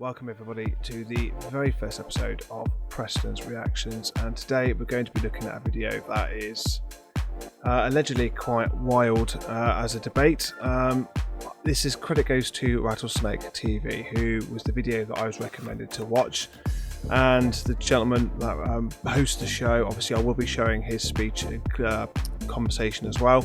welcome everybody to the very first episode of Preston's Reactions, and today we're going to be looking at a video that is allegedly quite wild as a debate. This is credit goes to RattlesnakeTV, who was the video that I was recommended to watch, and the gentleman that hosts the show, obviously I will be showing his speech and conversation as well.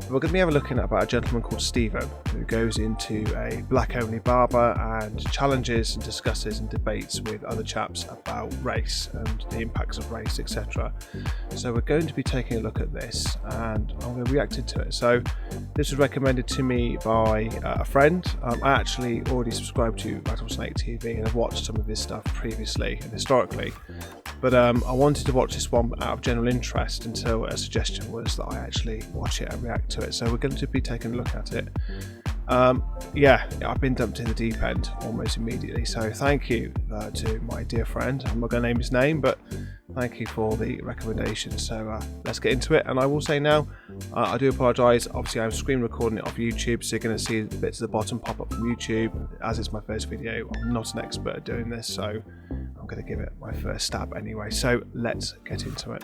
We're going to be having a look at about a gentleman called Steven, who goes into a black-only barber and challenges and discusses and debates with other chaps about race and the impacts of race, etc. So we're going to be taking a look at this, and I'm going to react to it. So this was recommended to me by a friend. I actually already subscribed to RattlesnakeTV and have watched some of his stuff previously and historically. But I wanted to watch this one out of general interest until a suggestion was that I actually watch it and react to it. So we're going to be taking a look at it. Yeah, I've been dumped in the deep end almost immediately. So thank you to my dear friend. I'm not going to name his name, but thank you for the recommendation. So let's get into it. And I will say now, I do apologise. Obviously, I'm screen recording it off YouTube, so you're going to see the bits at the bottom pop up from YouTube. As it's my first video, I'm not an expert at doing this, so I'm going to give it my first stab anyway. So let's get into it.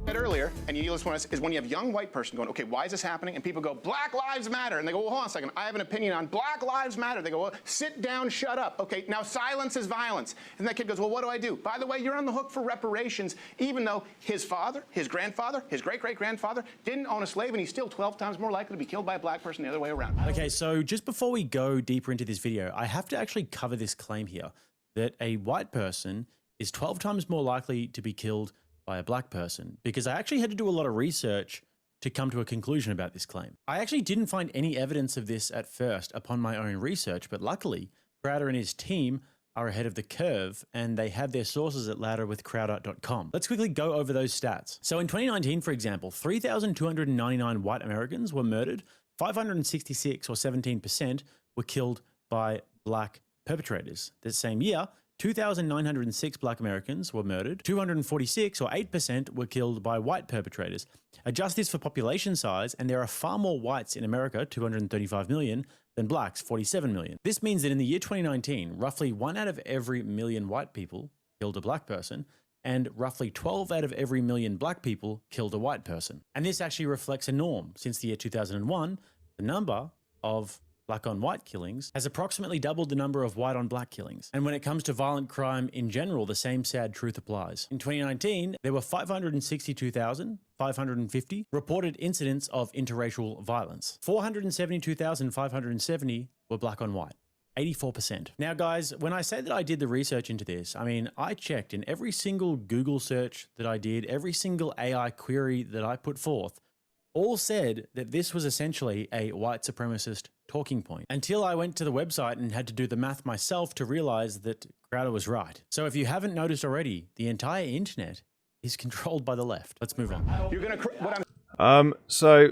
Earlier, and you listen to this, is when you have a young white person going, okay, why is this happening? And people go, Black Lives Matter. And they go, well, hold on a second, I have an opinion on Black Lives Matter. They go, well, sit down, shut up. Okay, now silence is violence. And that kid goes, well, what do I do? By the way, you're on the hook for reparations, even though his father, his grandfather, his great-great-grandfather didn't own a slave, and he's still 12 times more likely to be killed by a black person the other way around. Okay, so just before we go deeper into this video, I have to actually cover this claim here that a white person is 12 times more likely to be killed by a black person, because I actually had to do a lot of research to come to a conclusion about this claim. I actually didn't find any evidence of this at first upon my own research, but luckily Crowder and his team are ahead of the curve, and they have their sources at louderwithcrowder.com. Let's quickly go over those stats. So in 2019, for example, 3,299 white Americans were murdered, 566 or 17% were killed by black perpetrators. The same year, 2,906 black Americans were murdered, 246 or 8% were killed by white perpetrators. Adjust this for population size, and there are far more whites in America, 235 million, than blacks, 47 million. This means that in the year 2019, roughly 1 out of every million white people killed a black person, and roughly 12 out of every million black people killed a white person. And this actually reflects a norm. Since the year 2001, the number of black on white killings has approximately doubled the number of white on black killings. And when it comes to violent crime in general, the same sad truth applies. In 2019, there were 562,550 reported incidents of interracial violence. 472,570 were black on white. 84%. Now guys, when I say that I did the research into this, I mean, I checked in every single Google search that I did, every single AI query that I put forth, all said that this was essentially a white supremacist talking point, until I went to the website and had to do the math myself to realize that Crowder was right. So if you haven't noticed already, the entire internet is controlled by the left. Let's move on. You're gonna So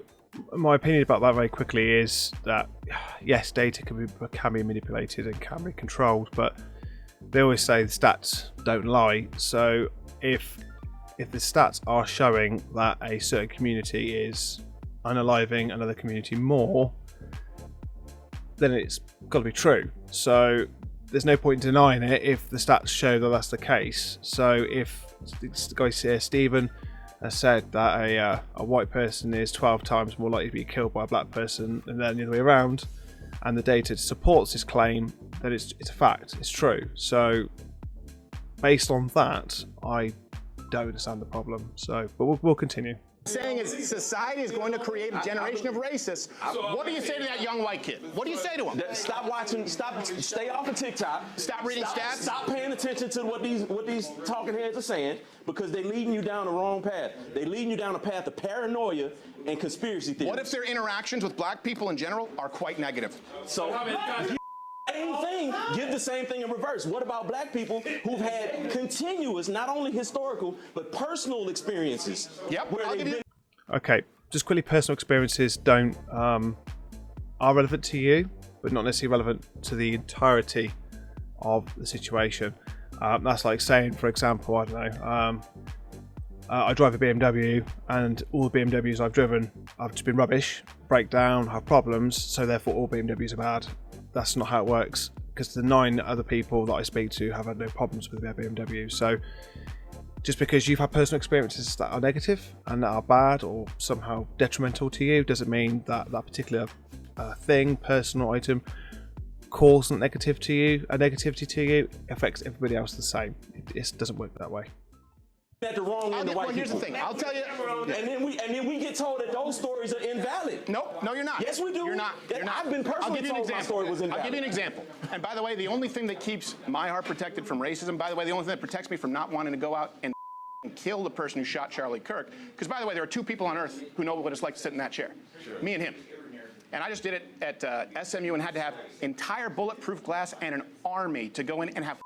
my opinion about that very quickly is that yes, data can be manipulated and can be controlled, but they always say the stats don't lie. So if the stats are showing that a certain community is unaliving another community more, then it's got to be true. So there's no point in denying it if the stats show that that's the case. So if the guy here, Steven, has said that a white person is 12 times more likely to be killed by a black person than the other way around, and the data supports his claim, then it's a fact, it's true. So based on that, I don't understand the problem. So, but we'll continue. Saying is society is going to create a generation of racists. What do you say to that young white kid? What do you say to him? Stop watching, stay off of TikTok. Stop reading stats. Stop paying attention to what these talking heads are saying, because they're leading you down the wrong path. They're leading you down a path of paranoia and conspiracy theories. What if their interactions with black people in general are quite negative? So give the same thing in reverse. What about black people who've had continuous, not only historical, but personal experiences? Yep. Okay, just quickly, personal experiences are relevant to you, but not necessarily relevant to the entirety of the situation. That's like saying, for example, I don't know, I drive a BMW, and all the BMWs I've driven have just been rubbish, break down, have problems, so therefore all BMWs are bad. That's not how it works. because the 9 other people that I speak to have had no problems with their BMW. So just because you've had personal experiences that are negative and that are bad or somehow detrimental to you doesn't mean that that particular thing, personal item, caused a negativity to you affects everybody else the same. It doesn't work that way. At the wrong end of white here's the people. thing. I'll tell you. And then we get told that those stories are invalid. Nope, no, you're not. Yes, we do. You're not. You're not. I've been personally told my story was invalid. I'll give you an example. And by the way, the only thing that keeps my heart protected from racism, by the way, the only thing that protects me from not wanting to go out and kill the person who shot Charlie Kirk, because by the way, there are 2 people on earth who know what it's like to sit in that chair. Sure. Me and him. And I just did it at SMU and had to have entire bulletproof glass and an army to go in and have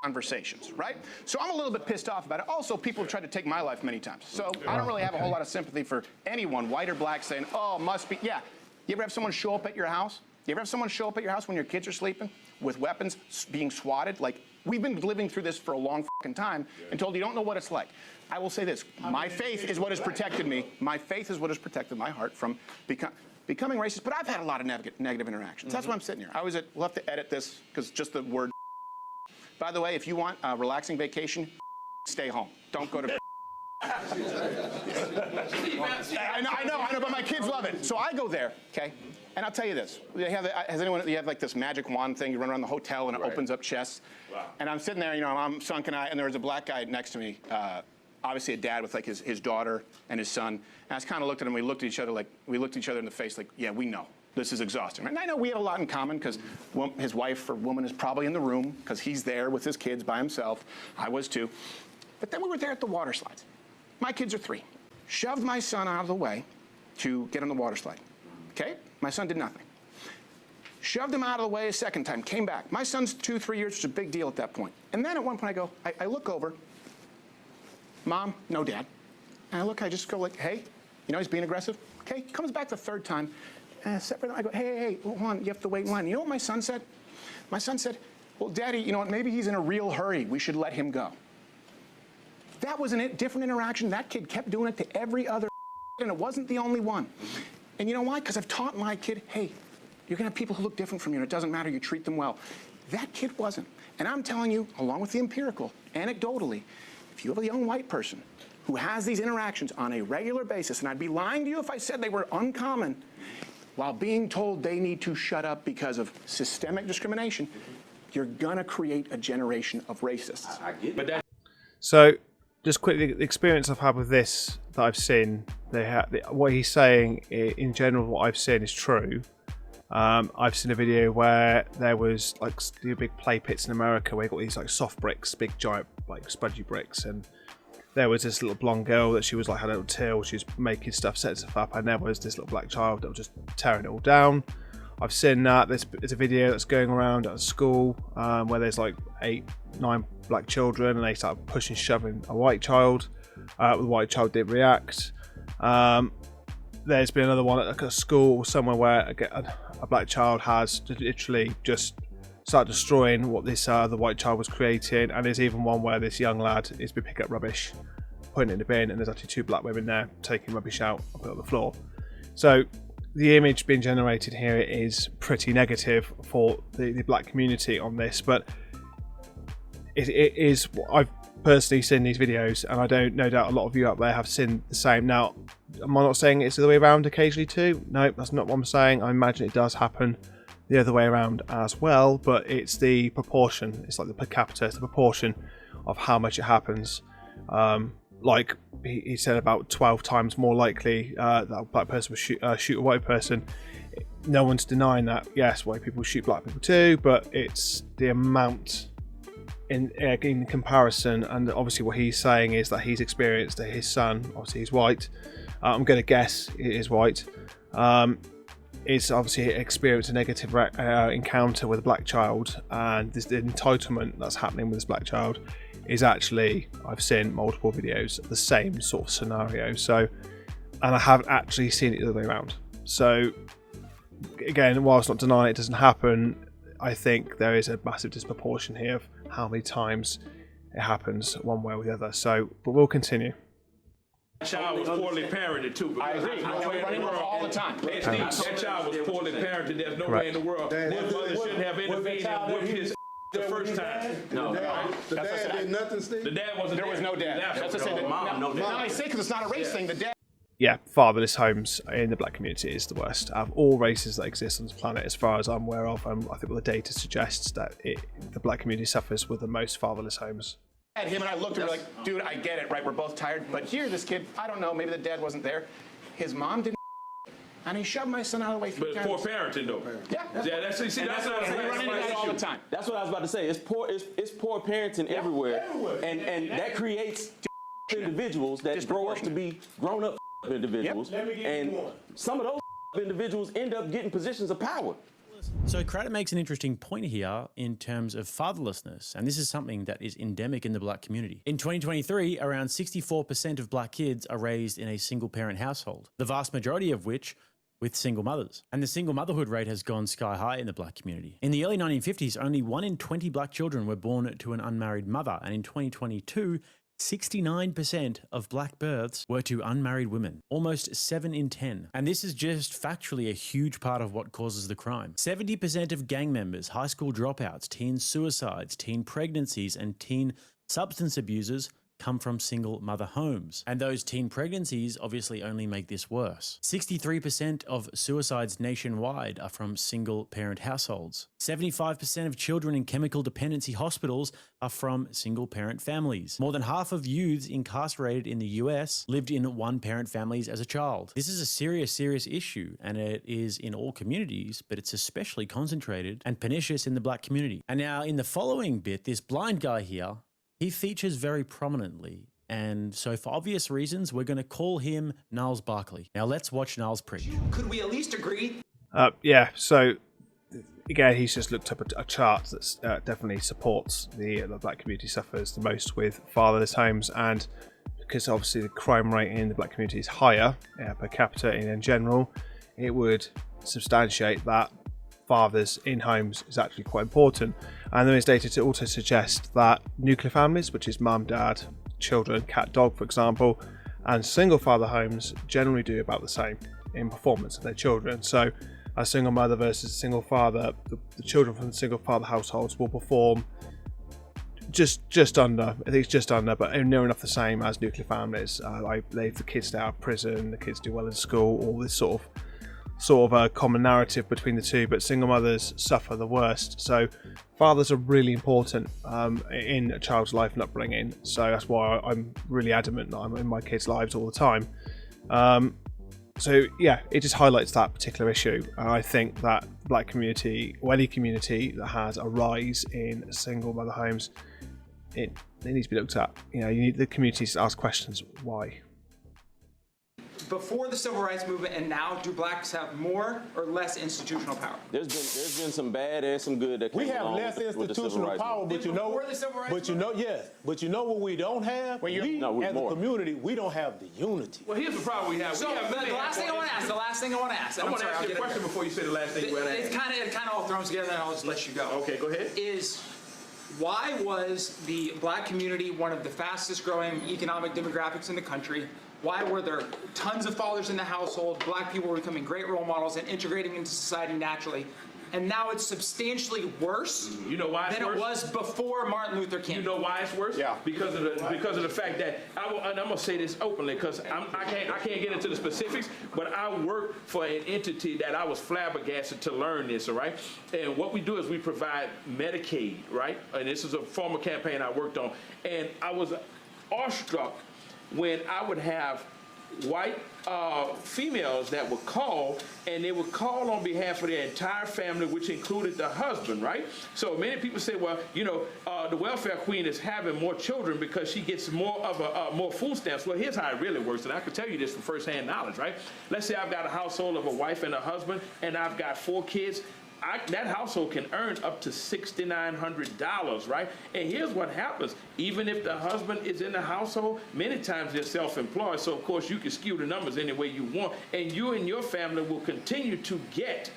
conversations, right? So I'm a little bit pissed off about it. Also, people have tried to take my life many times. So I don't really have a whole lot of sympathy for anyone, white or black, saying, oh, must be. Yeah. You ever have someone show up at your house? You ever have someone show up at your house when your kids are sleeping with weapons being swatted? Like, we've been living through this for a long time and told you don't know what it's like. I will say this. My faith is what has protected me. My faith is what has protected my heart from becoming racist. But I've had a lot of negative interactions. That's why I'm sitting here. We'll have to edit this because just the word. By the way, if you want a relaxing vacation, stay home. Don't go to. I know, but my kids love it. So I go there, okay? And I'll tell you this. You have like this magic wand thing, you run around the hotel and it opens up chests. Wow. And I'm sitting there, I'm sunken eye, and there was a black guy next to me, obviously a dad with like his daughter and his son. And I just kind of looked at him, we looked at each other in the face like, yeah, we know. This is exhausting. And I know we have a lot in common because his wife or woman is probably in the room because he's there with his kids by himself. I was too. But then we were there at the water slides. My kids are 3. Shoved my son out of the way to get on the water slide. Okay? My son did nothing. Shoved him out of the way a second time, came back. My son's 2, 3 years, which is a big deal at that point. And then at one point I look over, Mom, no Dad. And I just go like, hey, he's being aggressive. Okay, comes back the 3rd time. Separate. I go, hey, hold on, you have to wait in line. You know what my son said? My son said, well, Daddy, you know what, maybe he's in a real hurry. We should let him go. That was a different interaction. That kid kept doing it to every other and it wasn't the only one. And you know why? Because I've taught my kid, hey, you're going to have people who look different from you, and it doesn't matter, you treat them well. That kid wasn't. And I'm telling you, along with the empirical, anecdotally, if you have a young white person who has these interactions on a regular basis, and I'd be lying to you if I said they were uncommon, while being told they need to shut up because of systemic discrimination, you're gonna create a generation of racists. I get it. So, just quickly, the experience I've had with this that I've seen, what he's saying in general, what I've seen is true. I've seen a video where there was like the big play pits in America where you got these like soft bricks, big giant like spudgy bricks, and there was this little blonde girl that she was like had a little till, she was making stuff, setting stuff up, and there was this little black child that was just tearing it all down. I've seen that. There's a video that's going around at a school where there's like 8, 9 black children, and they start pushing, shoving a white child. The white child didn't react. There's been another one at a school somewhere where a black child has literally just started destroying what this the white child was creating, and there's even one where this young lad is been picking up rubbish, putting it in the bin, and there's actually 2 black women there taking rubbish out and put it on the floor. So the image being generated here is pretty negative for the black community on this, but it is. I've personally seen these videos, and I don't, no doubt a lot of you out there have seen the same. Now, am I not saying it's the other way around occasionally too? No, that's not what I'm saying. I imagine it does happen the other way around as well, but it's the proportion. It's like the per capita, it's the proportion of how much it happens. Like he said, about 12 times more likely that a black person would shoot a white person. No one's denying that. Yes, white people shoot black people too, but it's the amount in comparison. And obviously what he's saying is that he's experienced that his son, obviously he's white, I'm going to guess it is white, is obviously experienced a negative encounter with a black child, and the entitlement that's happening with this black child is actually, I've seen multiple videos of the same sort of scenario. So, and I have actually seen it the other way around. So again, whilst not denying it doesn't happen, I think there is a massive disproportion here of how many times it happens one way or the other. So, but we'll continue. child was poorly parented too. I agree. We run into it all the time. Hey, Steve, that child was poorly parented. There's no way in the world that mother shouldn't have intervened and whipped his the first time. No. The dad did nothing, Steve? The dad wasn't There was no dad. That's to say that mom, no dad. I say because it's not a race thing. The dad. Yeah, fatherless homes in the black community is the worst out of all races that exist on this planet, as far as I'm aware of. I think the data suggests that the black community suffers with the most fatherless homes. Him and I looked at him like, dude, I get it, right? We're both tired. But here, this kid, I don't know, maybe the dad wasn't there. His mom didn't, and he shoved my son out of the way. But poor parenting, though. Yeah, that's what we run into that all the time. That's what I was about to say. It's poor parenting everywhere, and that creates individuals that grow up to be grown-up individuals, and some of those individuals end up getting positions of power. So Crowder makes an interesting point here in terms of fatherlessness, and this is something that is endemic in the black community. In 2023, around 64% of black kids are raised in a single-parent household, the vast majority of which with single mothers. And the single motherhood rate has gone sky high in the black community. In the early 1950s, only 1 in 20 black children were born to an unmarried mother, and in 2022, 69% of black births were to unmarried women, almost 7 in 10. And this is just factually a huge part of what causes the crime. 70% of gang members, high school dropouts, teen suicides, teen pregnancies, and teen substance abusers come from single mother homes. And those teen pregnancies obviously only make this worse. 63% of suicides nationwide are from single parent households. 75% of children in chemical dependency hospitals are from single parent families. More than half of youths incarcerated in the US lived in one parent families as a child. This is a serious issue, and it is in all communities, but it's especially concentrated and pernicious in the black community. And now in the following bit, this blind guy here, he features very prominently, and so for obvious reasons, we're going to call him Niles Barkley. Now let's watch Niles preach. Could we at least agree? Yeah, so again, he's just looked up a chart that definitely supports the black community suffers the most with fatherless homes, and because obviously the crime rate in the black community is higher per capita in general, it would substantiate that fathers in homes is actually quite important. And there is data to also suggest that nuclear families, which is mum, dad, children, cat, dog, for example, and single father homes generally do about the same in performance of their children. So a single mother versus a single father, the children from the single father households will perform just under, I think it's just under, but near enough the same as nuclear families. Like leave the kids out of prison, the kids do well in school, all this sort of a common narrative between the two, but single mothers suffer the worst. So fathers are really important in a child's life and upbringing. So that's why I'm really adamant that I'm in my kids' lives all the time. So yeah, it just highlights that particular issue. I think that the black community, or any community that has a rise in single mother homes, it needs to be looked at. You know, you need the communities to ask questions. Why? Before the civil rights movement and now, do blacks have more or less institutional power? There's been some bad and some good that came We have along less with the civil institutional rights power, movement. but you know, Before the civil rights but you know what we don't have? Well, We, No, we as more. a community, we don't have the unity. Well, here's the problem we have. So the last thing I want to ask, and I I'm want to sorry, ask I'll you a get question it. before you say the last thing you want to It ask. kind of all throws together, and I'll just let you go. Okay, go ahead. Is why was the black community one of the fastest growing economic demographics in the country? Why were there tons of fathers in the household? Black people were becoming great role models and integrating into society naturally. And now it's substantially worse You know why it's than worse? it was before Martin Luther King. You know why it's worse? Yeah. Because of the fact that and I'm gonna say this openly because I can't get into the specifics, but I work for an entity that I was flabbergasted to learn this. All right, and what we do is we provide Medicaid, right? And this is a former campaign I worked on, and I was awestruck when I would have white females that would call, and they would call on behalf of their entire family, which included the husband, right? So many people say, well, you know, the welfare queen is having more children because she gets more of more food stamps. Well, here's how it really works, and I can tell you this from firsthand knowledge, right? Let's say I've got a household of a wife and a husband, and I've got 4 kids. That household can earn up to $6,900, right? And here's what happens. Even if the husband is in the household, many times they're self-employed, so of course you can skew the numbers any way you want, and you and your family will continue to get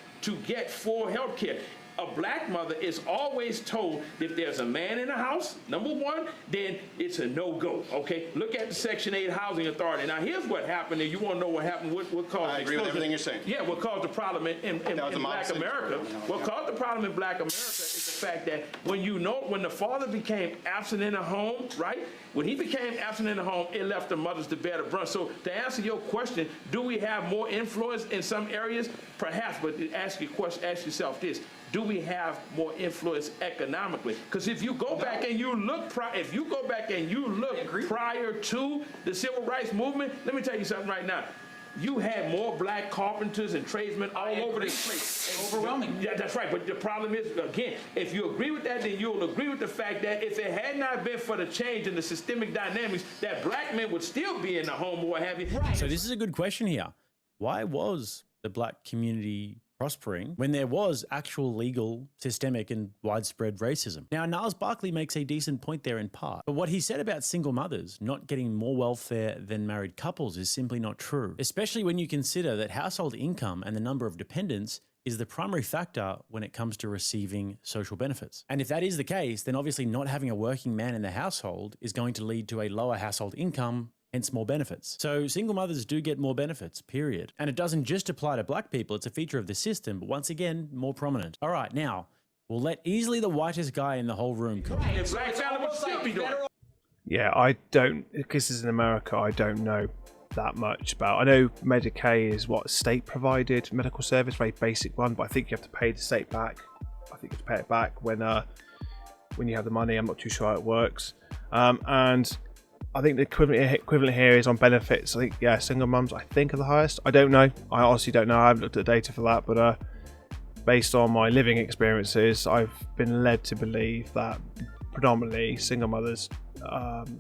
full health care. a black mother is always told that if there's a man in the house, number one, then it's a no-go, okay? Look at the Section 8 Housing Authority. Now, here's what happened, and you want to know what happened, what caused... I agree with everything you're saying. Yeah, what caused the problem in black America. What caused the problem in black America is the fact that when the father became absent in the home, right? When he became absent in the home, it left the mothers to bear the brunt. So to answer your question, do we have more influence in some areas? Perhaps, but ask yourself this. Do we have more influence economically? Because if you go back and you look, prior to the civil rights movement, let me tell you something right now. You had more black carpenters and tradesmen all over the place. Overwhelming. Yeah, that's right. But the problem is, again, if you agree with that, then you'll agree with the fact that if it had not been for the change in the systemic dynamics, that black men would still be in the home or what have you. Right. So this is a good question here. Why was the black community prospering when there was actual legal, systemic and widespread racism? Now, Niles Barkley makes a decent point there in part, but what he said about single mothers not getting more welfare than married couples is simply not true, especially when you consider that household income and the number of dependents is the primary factor when it comes to receiving social benefits. And if that is the case, then obviously not having a working man in the household is going to lead to a lower household income, hence more benefits. So single mothers do get more benefits, period. And it doesn't just apply to black people, it's a feature of the system, but once again, more prominent. All right, now, we'll let easily the whitest guy in the whole room cook. And black family would still be doing it. Yeah, I don't, because this is in America, I don't know that much about. I know Medicaid is what, state provided medical service, very basic one, but I think you have to pay the state back. I think you have to pay it back when you have the money. I'm not too sure how it works. And I think the equivalent here is on benefits. I think, yeah, single mums, I think, are the highest. I don't know. I honestly don't know. I haven't looked at the data for that, but based on my living experiences, I've been led to believe that predominantly single mothers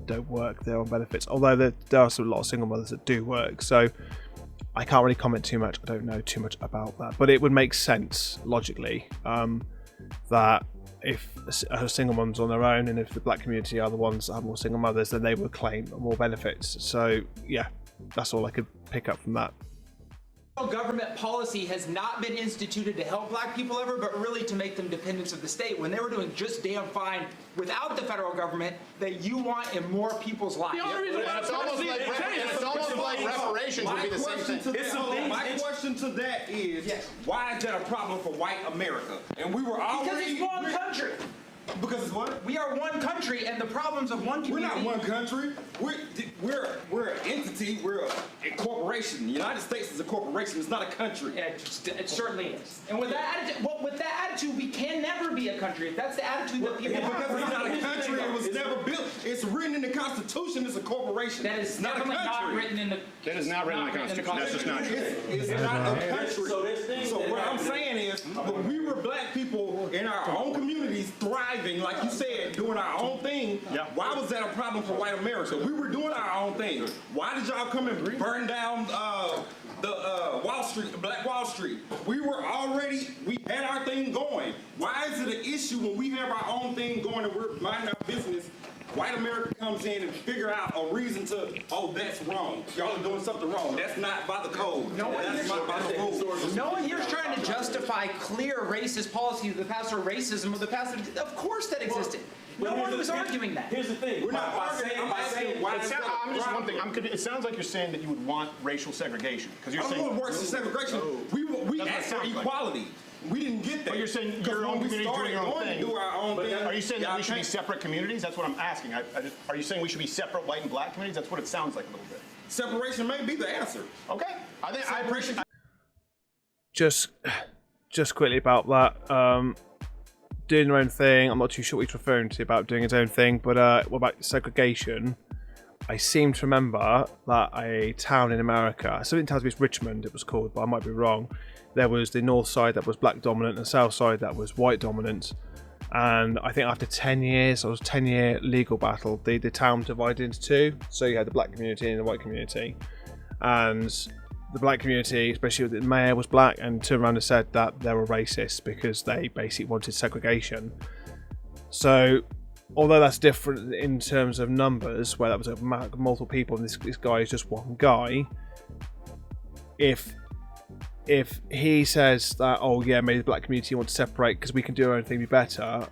don't work. They're on benefits, although there are a lot of single mothers that do work. So I can't really comment too much. I don't know too much about that, but it would make sense logically that if a single mom's on their own and if the black community are the ones that have more single mothers, then they would claim more benefits. So yeah, that's all I could pick up from that. Government policy has not been instituted to help black people ever, but really to make them dependents of the state when they were doing just damn fine without the federal government that you want in more people's lives. It's almost like reparations would be the same thing. My question to that is, why is that a problem for white America? And we were already... Because it's one country. Because it's what? We are one country, and the problems of one community... We're not one country. We're an entity. We're a corporation. The United States is a corporation. It's not a country. Yeah, it certainly is. And with that attitude, we can never be a country. If that's the attitude that people have. Because it's not a country. It was never built. It's written in the Constitution. It's a corporation. That is not a country. Not written in the... That is not written in the Constitution. That's just not true. It's not a country. So what I'm saying is, when we were black people in our own communities thriving, like you said, doing our own thing, why was that a problem for white America? We were doing our own thing. Why did y'all come and burn down Wall Street, Black Wall Street? We had our thing going. Why is it an issue when we have our own thing going and we're minding our business? White America comes in and figure out a reason to, oh, that's wrong. Y'all are doing something wrong. That's not by the code. That's not by the rules. No one here is trying to justify clear racist policy of the past or racism of the past. Of course that existed. No one was arguing that. Here's the thing. We're not arguing. I'm saying why. It sounds like you're saying that you would want racial segregation. Because you're saying... I don't want racial segregation. We asked for equality. We didn't get that. But you're saying your own community doing your own thing. Do our own thing. Are you saying that we should be separate communities? That's what I'm asking. Are you saying we should be separate white and black communities? That's what it sounds like a little bit. Separation may be the answer. Okay. I appreciate. Just quickly about that. Doing their own thing. I'm not too sure what he's referring to about doing his own thing, but what about segregation? I seem to remember that a town in America, something tells me it's Richmond it was called, but I might be wrong. There was the north side that was black dominant and the south side that was white dominant. And I think after 10 years, it was a 10-year legal battle, the town divided into two. So you had the black community and the white community. And the black community, especially the mayor, was black and turned around and said that they were racist because they basically wanted segregation. So although that's different in terms of numbers, where that was multiple people and this guy is just one guy, if if he says that, oh yeah, maybe the black community want to separate because we can do our own thing be better,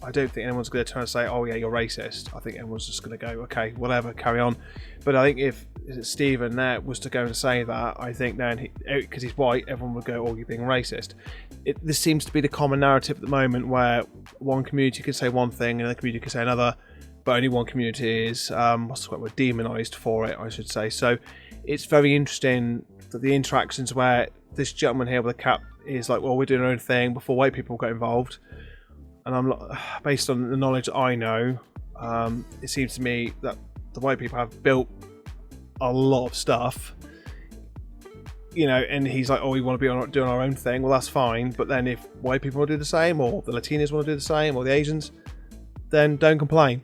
I don't think anyone's going to turn and say, oh yeah, you're racist. I think everyone's just going to go, okay, whatever, carry on. But I think if Steven there was to go and say that, I think then, because he's white, everyone would go, oh, you're being racist. This seems to be the common narrative at the moment, where one community can say one thing and another community can say another, but only one community is, what's the word, demonised for it, I should say. So it's very interesting that the interactions where this gentleman here with a cap is like, well, we're doing our own thing before white people got involved. And I'm based on the knowledge I know, it seems to me that the white people have built a lot of stuff, you know, and he's like, oh, we want to be doing our own thing. Well, that's fine. But then if white people want to do the same, or the Latinos want to do the same, or the Asians, then don't complain.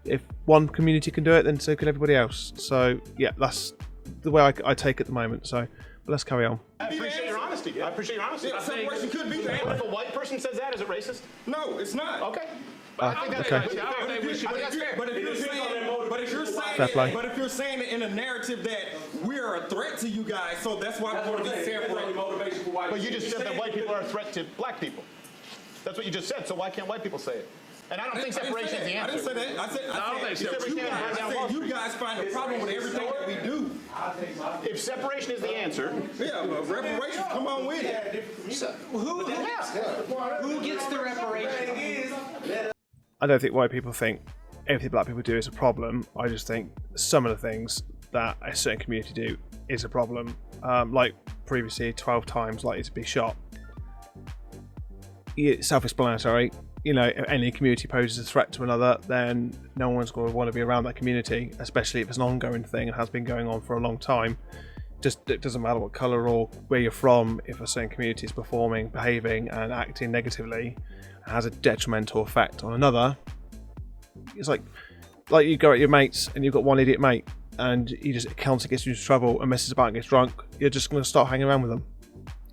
If one community can do it, then so can everybody else. So yeah, that's the way I take it at the moment. So but let's carry on. I appreciate your honesty. I appreciate your honesty. Yeah, separation could be bad. If a white person says that, is it racist? No, it's not. Okay. Okay. But if you're saying in a narrative that we're a threat to you guys, so that's why we want to be separate. But you just said that white people are a threat to black people. That's what you just said. So why can't white people say it? And I don't think separation is the answer. I didn't say that. I said you guys find a problem with everything that we do. If separation is the answer, yeah, well, reparations, come on with it. So who gets the reparations? I don't think white people think everything black people do is a problem. I just think some of the things that a certain community do is a problem. Like previously, 12 times likely to be shot. Self-explanatory. You know, if any community poses a threat to another, then no one's going to want to be around that community, especially if it's an ongoing thing and has been going on for a long time. Just it doesn't matter what colour or where you're from, if a certain community is performing, behaving and acting negatively, has a detrimental effect on another. It's like you go at your mates and you've got one idiot mate and he just counts gets you into trouble and messes about and gets drunk, you're just going to start hanging around with them.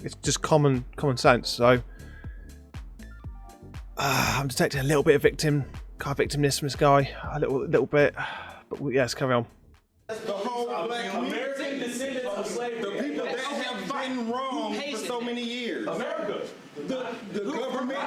It's just common sense. So I'm detecting a little bit of victimness from this guy, a little bit, but yeah, let's carry on. The whole black American descendants of slavery, the people that have been wrong for so many years. America, the government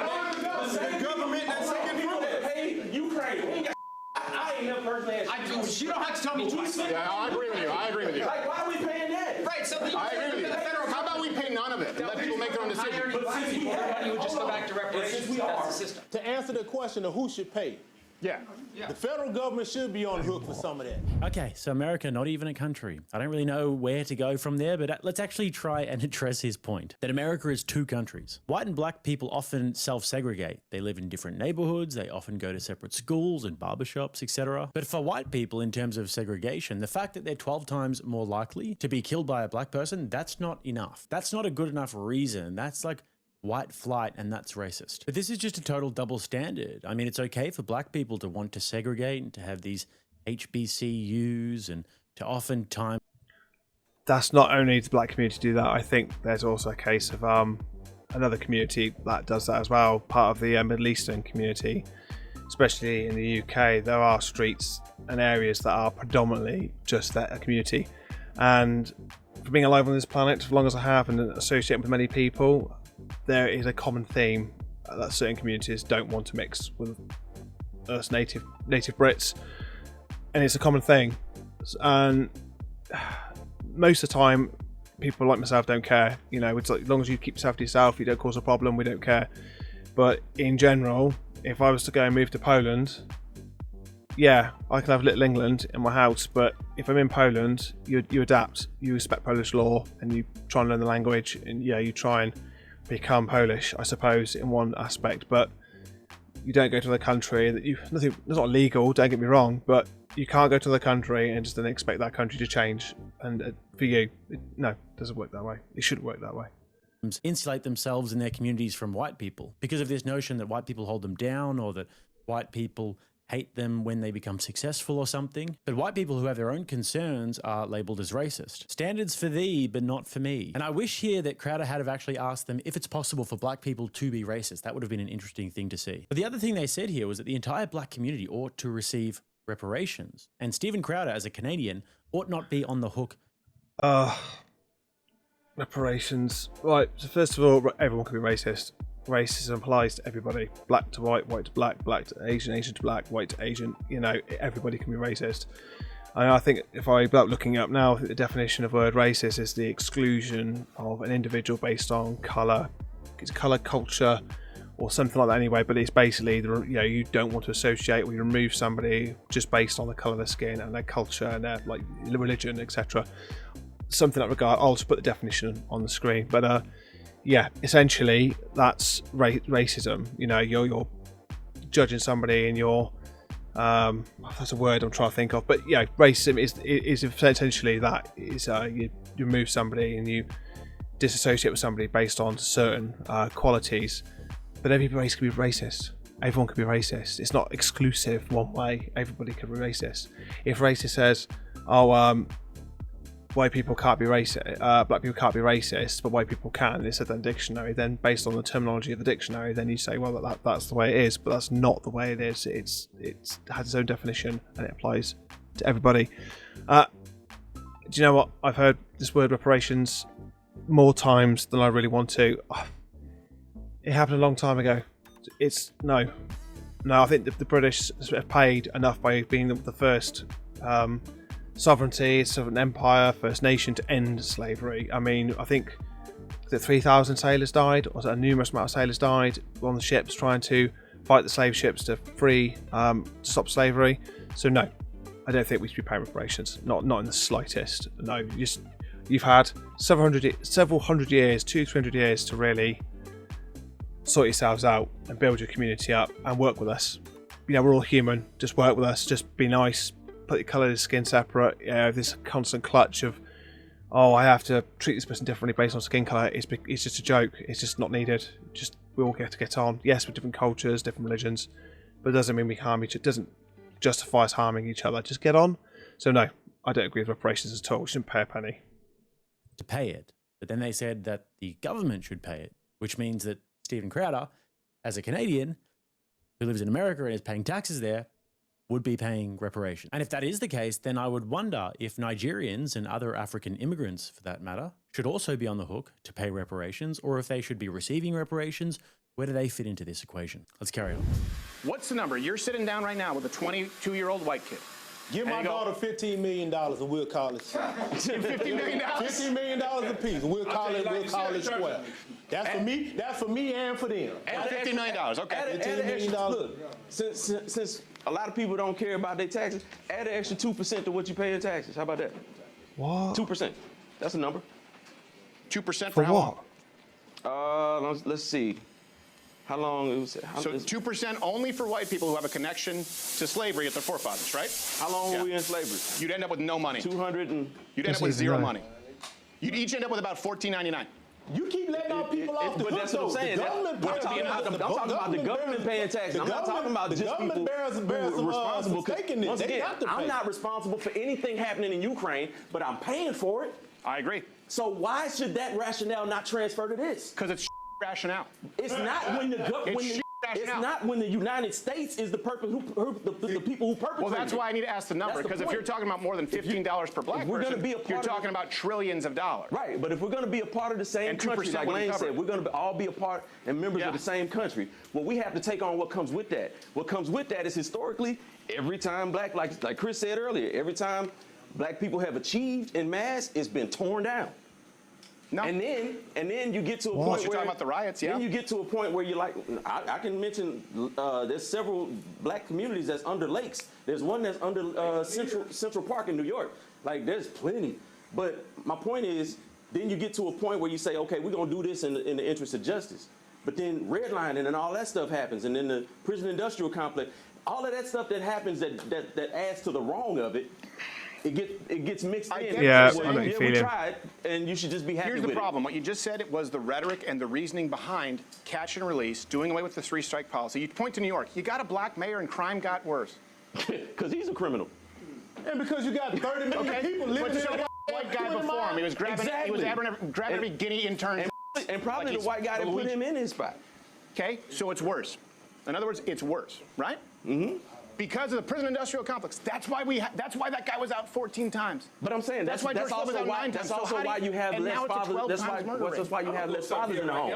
that's taking from us. Hey, Ukraine. I ain't never personally asked you. You don't have to tell me twice. Yeah, I agree with you. Like, why are we paying that? Right, so I agree with you. How about we pay none of it? Let people make their own decision. Everybody would just go back to reparations. That's the system. To answer the question of who should pay, Yeah. the federal government should be on the hook for some of that. Okay, so America, not even a country. I don't really know where to go from there, but let's actually try and address his point that America is two countries. White and black people often self-segregate. They live in different neighborhoods, they often go to separate schools and barbershops, etc. But for white people, in terms of segregation, the fact that they're 12 times more likely to be killed by a black person, that's not enough. That's not a good enough reason. That's like white flight, and that's racist. But this is just a total double standard. I mean, it's okay for black people to want to segregate and to have these HBCUs and to oftentimes... That's not only the black community do that, I think there's also a case of another community that does that as well, part of the Middle Eastern community, especially in the UK. There are streets and areas that are predominantly just that community. And for being alive on this planet, as long as I have and associated with many people, there is a common theme that certain communities don't want to mix with us native Brits, and it's a common thing. And most of the time, people like myself don't care. You know, it's like, as long as you keep yourself to yourself, you don't cause a problem, we don't care. But in general, if I was to go and move to Poland, yeah, I can have Little England in my house, but if I'm in Poland, you adapt, you respect Polish law, and you try and learn the language, and yeah, you try and become Polish, I suppose, in one aspect. But you don't go to the country that it's not illegal, don't get me wrong, but you can't go to the country and just then expect that country to change. And for you, no, it doesn't work that way. It shouldn't work that way. Insulate themselves and their communities from white people because of this notion that white people hold them down, or that white people hate them when they become successful or something. But white people who have their own concerns are labeled as racist. Standards for thee, but not for me. And I wish here that Crowder had have actually asked them if it's possible for black people to be racist. That would have been an interesting thing to see. But the other thing they said here was that the entire black community ought to receive reparations. And StevenCrowder, as a Canadian, ought not be on the hook. Reparations. Right, so first of all, everyone can be racist. Racism applies to everybody. Black to white, white to black, black to Asian, Asian to black, white to Asian. You know, everybody can be racist. And I think if I start looking up now, I think the definition of word racist is the exclusion of an individual based on colour. It's colour, culture, or something like that anyway, but it's basically, you don't want to associate or you remove somebody just based on the colour of their skin and their culture and their like religion, etc. Something in that regard. I'll just put the definition on the screen, but yeah, essentially that's racism. You know, you're judging somebody and you're that's a word I'm trying to think of, but yeah, racism is essentially that. Is you remove somebody and you disassociate with somebody based on certain qualities. But every race can be racist. Everyone can be racist. It's not exclusive one way. Everybody can be racist. If racist says, "Oh, white people can't be racist, black people can't be racist, but white people can," it's said in the dictionary, then based on the terminology of the dictionary, then you say, well, that's the way it is. But that's not the way it is. It has its own definition and it applies to everybody. Do you know what? I've heard this word reparations more times than I really want to. It happened a long time ago. No. I think the British have paid enough by being the first sovereign empire, First Nation to end slavery. I mean, I think that 3,000 sailors died, or a numerous amount of sailors died on the ships trying to fight the slave ships to stop slavery. So no, I don't think we should be paying reparations. Not in the slightest. No, you've had several hundred years, 200-300 years to really sort yourselves out and build your community up and work with us. You know, we're all human. Just work with us. Just be nice. Put your colour of skin separate. This constant clutch of, oh, I have to treat this person differently based on skin colour. It's just a joke. It's just not needed. Just we all get to get on. Yes, we're different cultures, different religions, but it doesn't mean we harm each other. It doesn't justify us harming each other. Just get on. So no, I don't agree with reparations at all. We shouldn't pay a penny. To pay it, but then they said that the government should pay it, which means that StevenCrowder, as a Canadian who lives in America and is paying taxes there, would be paying reparations. And if that is the case, then I would wonder if Nigerians and other African immigrants, for that matter, should also be on the hook to pay reparations, or if they should be receiving reparations. Where do they fit into this equation? Let's carry on. What's the number? You're sitting down right now with a 22-year-old white kid. Give my daughter $15 million and we'll call it. $15 million? $15 million apiece. We'll call it square. That's for me and for them. And $50 million. Okay. $15 million. Look, since a lot of people don't care about their taxes, add an extra 2% to what you pay in taxes. How about that? What? 2%. That's a number. 2% For how what? long? Let's see. How long it was? So 2% only for white people who have a connection to slavery at their forefathers, right? How long were we in slavery? You'd end up with no money. 200 and... You'd end up with zero money. You'd each end up with about $14.99. You keep letting our people off the hook. But that's what I'm saying. I'm talking about the government paying taxes. I'm not talking about just people who are responsible. Once again, I'm not responsible for anything happening in Ukraine, but I'm paying for it. I agree. So why should that rationale not transfer to this? Because it's rationale. It's not when the United States is the people who perpetrate. Well, that's why I need to ask the number, because if you're talking about more than $15 per black person, you're talking about trillions of dollars. Right, but if we're going to be a part of the same country, like Lane said, we're going to all be a part and members of the same country. Well, we have to take on what comes with that. What comes with that is historically, every time like Chris said earlier, every time black people have achieved in mass, it's been torn down. No. And then you get to a point where you're talking about the riots, Then you get to a point where you're like, I can mention there's several black communities that's under lakes. There's one that's under Central Park in New York. Like, there's plenty. But my point is, then you get to a point where you say, okay, we're gonna do this in the interest of justice. But then redlining and all that stuff happens, and then the prison industrial complex, all of that stuff that happens that adds to the wrong of it. It gets mixed in. Yeah, we tried, and you should just be happy with it. Here's the problem. What you just said was the rhetoric and the reasoning behind catch and release, doing away with the three-strike policy. You point to New York. You got a black mayor and crime got worse. Because he's a criminal. And because you got 30 million people living in a white guy before him. He was grabbing, grabbing every guinea intern. And probably the white guy that put him in his spot. Okay, so it's worse. In other words, it's worse, right? Mm-hmm. Because of the prison industrial complex. That's why that guy was out 14 times. But I'm saying that's why George Floyd was out 9 times. That's also why you have less fathers. That's why you have less fathers in the home.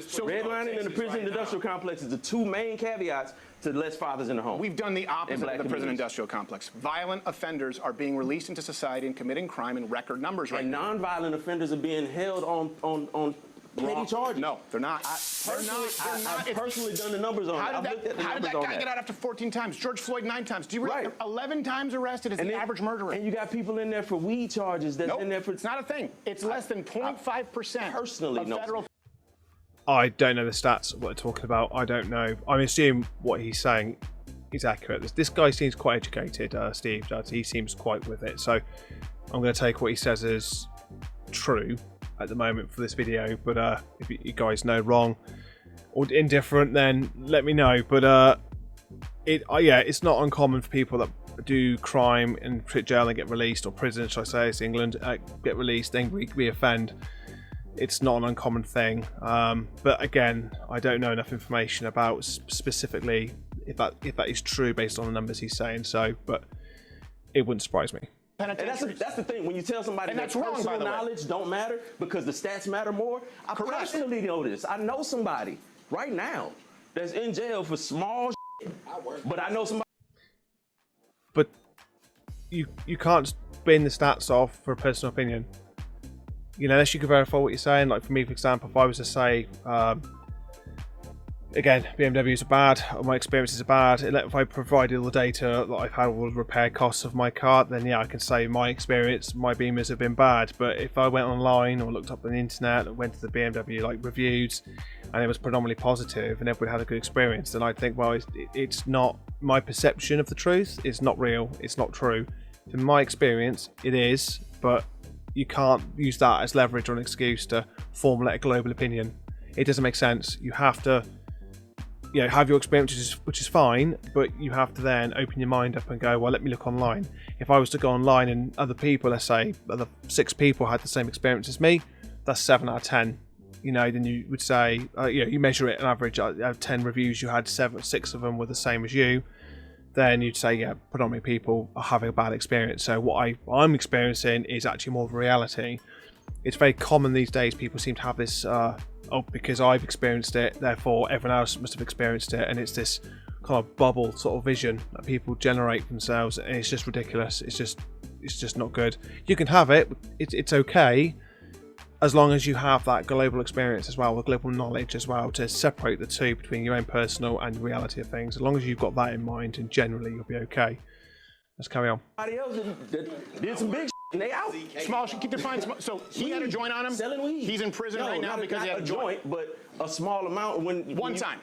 So redlining and the prison industrial complex is the two main caveats to less fathers in the home. We've done the opposite of the prison industrial complex. Violent offenders are being released into society and committing crime in record numbers right now. And non-violent offenders are being held on petty charges. No, they're not. I've personally done the numbers on it. How did that guy get out after 14 times? George Floyd 9 times. Do you realize 11 times arrested is the average murderer? And you got people in there for weed charges that's in there for... It's not a thing. It's less than 0.5% personally of federal... I don't know the stats of what they're talking about. I don't know. I assume what he's saying is accurate. This guy seems quite educated, Steve does. He seems quite with it. So I'm going to take what he says as true at the moment for this video. But if you guys know wrong or indifferent, then let me know. But yeah, it's not uncommon for people that do crime in jail and get released, or prison, should I say, it's England, get released, then re-offend. It's not an uncommon thing, but again, I don't know enough information about specifically if that is true based on the numbers he's saying. So, but it wouldn't surprise me. And that's the thing. When you tell somebody that personal knowledge don't matter because the stats matter more, I personally know this. I know somebody right now that's in jail for small shit, but I know somebody. But you can't spin the stats off for a personal opinion. You know, unless you can verify what you're saying. Like for me, for example, if I was to say, again, BMWs are bad, or my experiences are bad, if I provided all the data that I've had, all the repair costs of my car, then yeah, I can say my experience, my Beamers have been bad. But if I went online or looked up on the internet and went to the BMW like reviews, and it was predominantly positive and everybody had a good experience, then I'd think, well, it's not my perception of the truth. It's not real. It's not true. In my experience, it is, but you can't use that as leverage or an excuse to formulate a global opinion. It doesn't make sense. You have to, you know, have your experience, which is fine, but you have to then open your mind up and go, well, let me look online. If I was to go online and other people, let's say other 6 people had the same experience as me, that's 7 out of 10. You know, then you would say, you know, you measure it an average out of 10 reviews, you had 6 of them were the same as you. Then you'd say, yeah, predominantly people are having a bad experience. So what I'm experiencing is actually more of a reality. It's very common these days. People seem to have this, oh, because I've experienced it, therefore everyone else must have experienced it. And it's this kind of bubble sort of vision that people generate themselves. And it's just ridiculous. It's just not good. You can have it. It's okay, as long as you have that global experience as well, the global knowledge as well, to separate the two between your own personal and reality of things. As long as you've got that in mind, and generally you'll be okay. Let's carry on. Somebody else did some big shit and they out. Small, keep defining small. So he had a joint on him? Selling weed. He's in prison right now because he had a joint. But a small amount One time.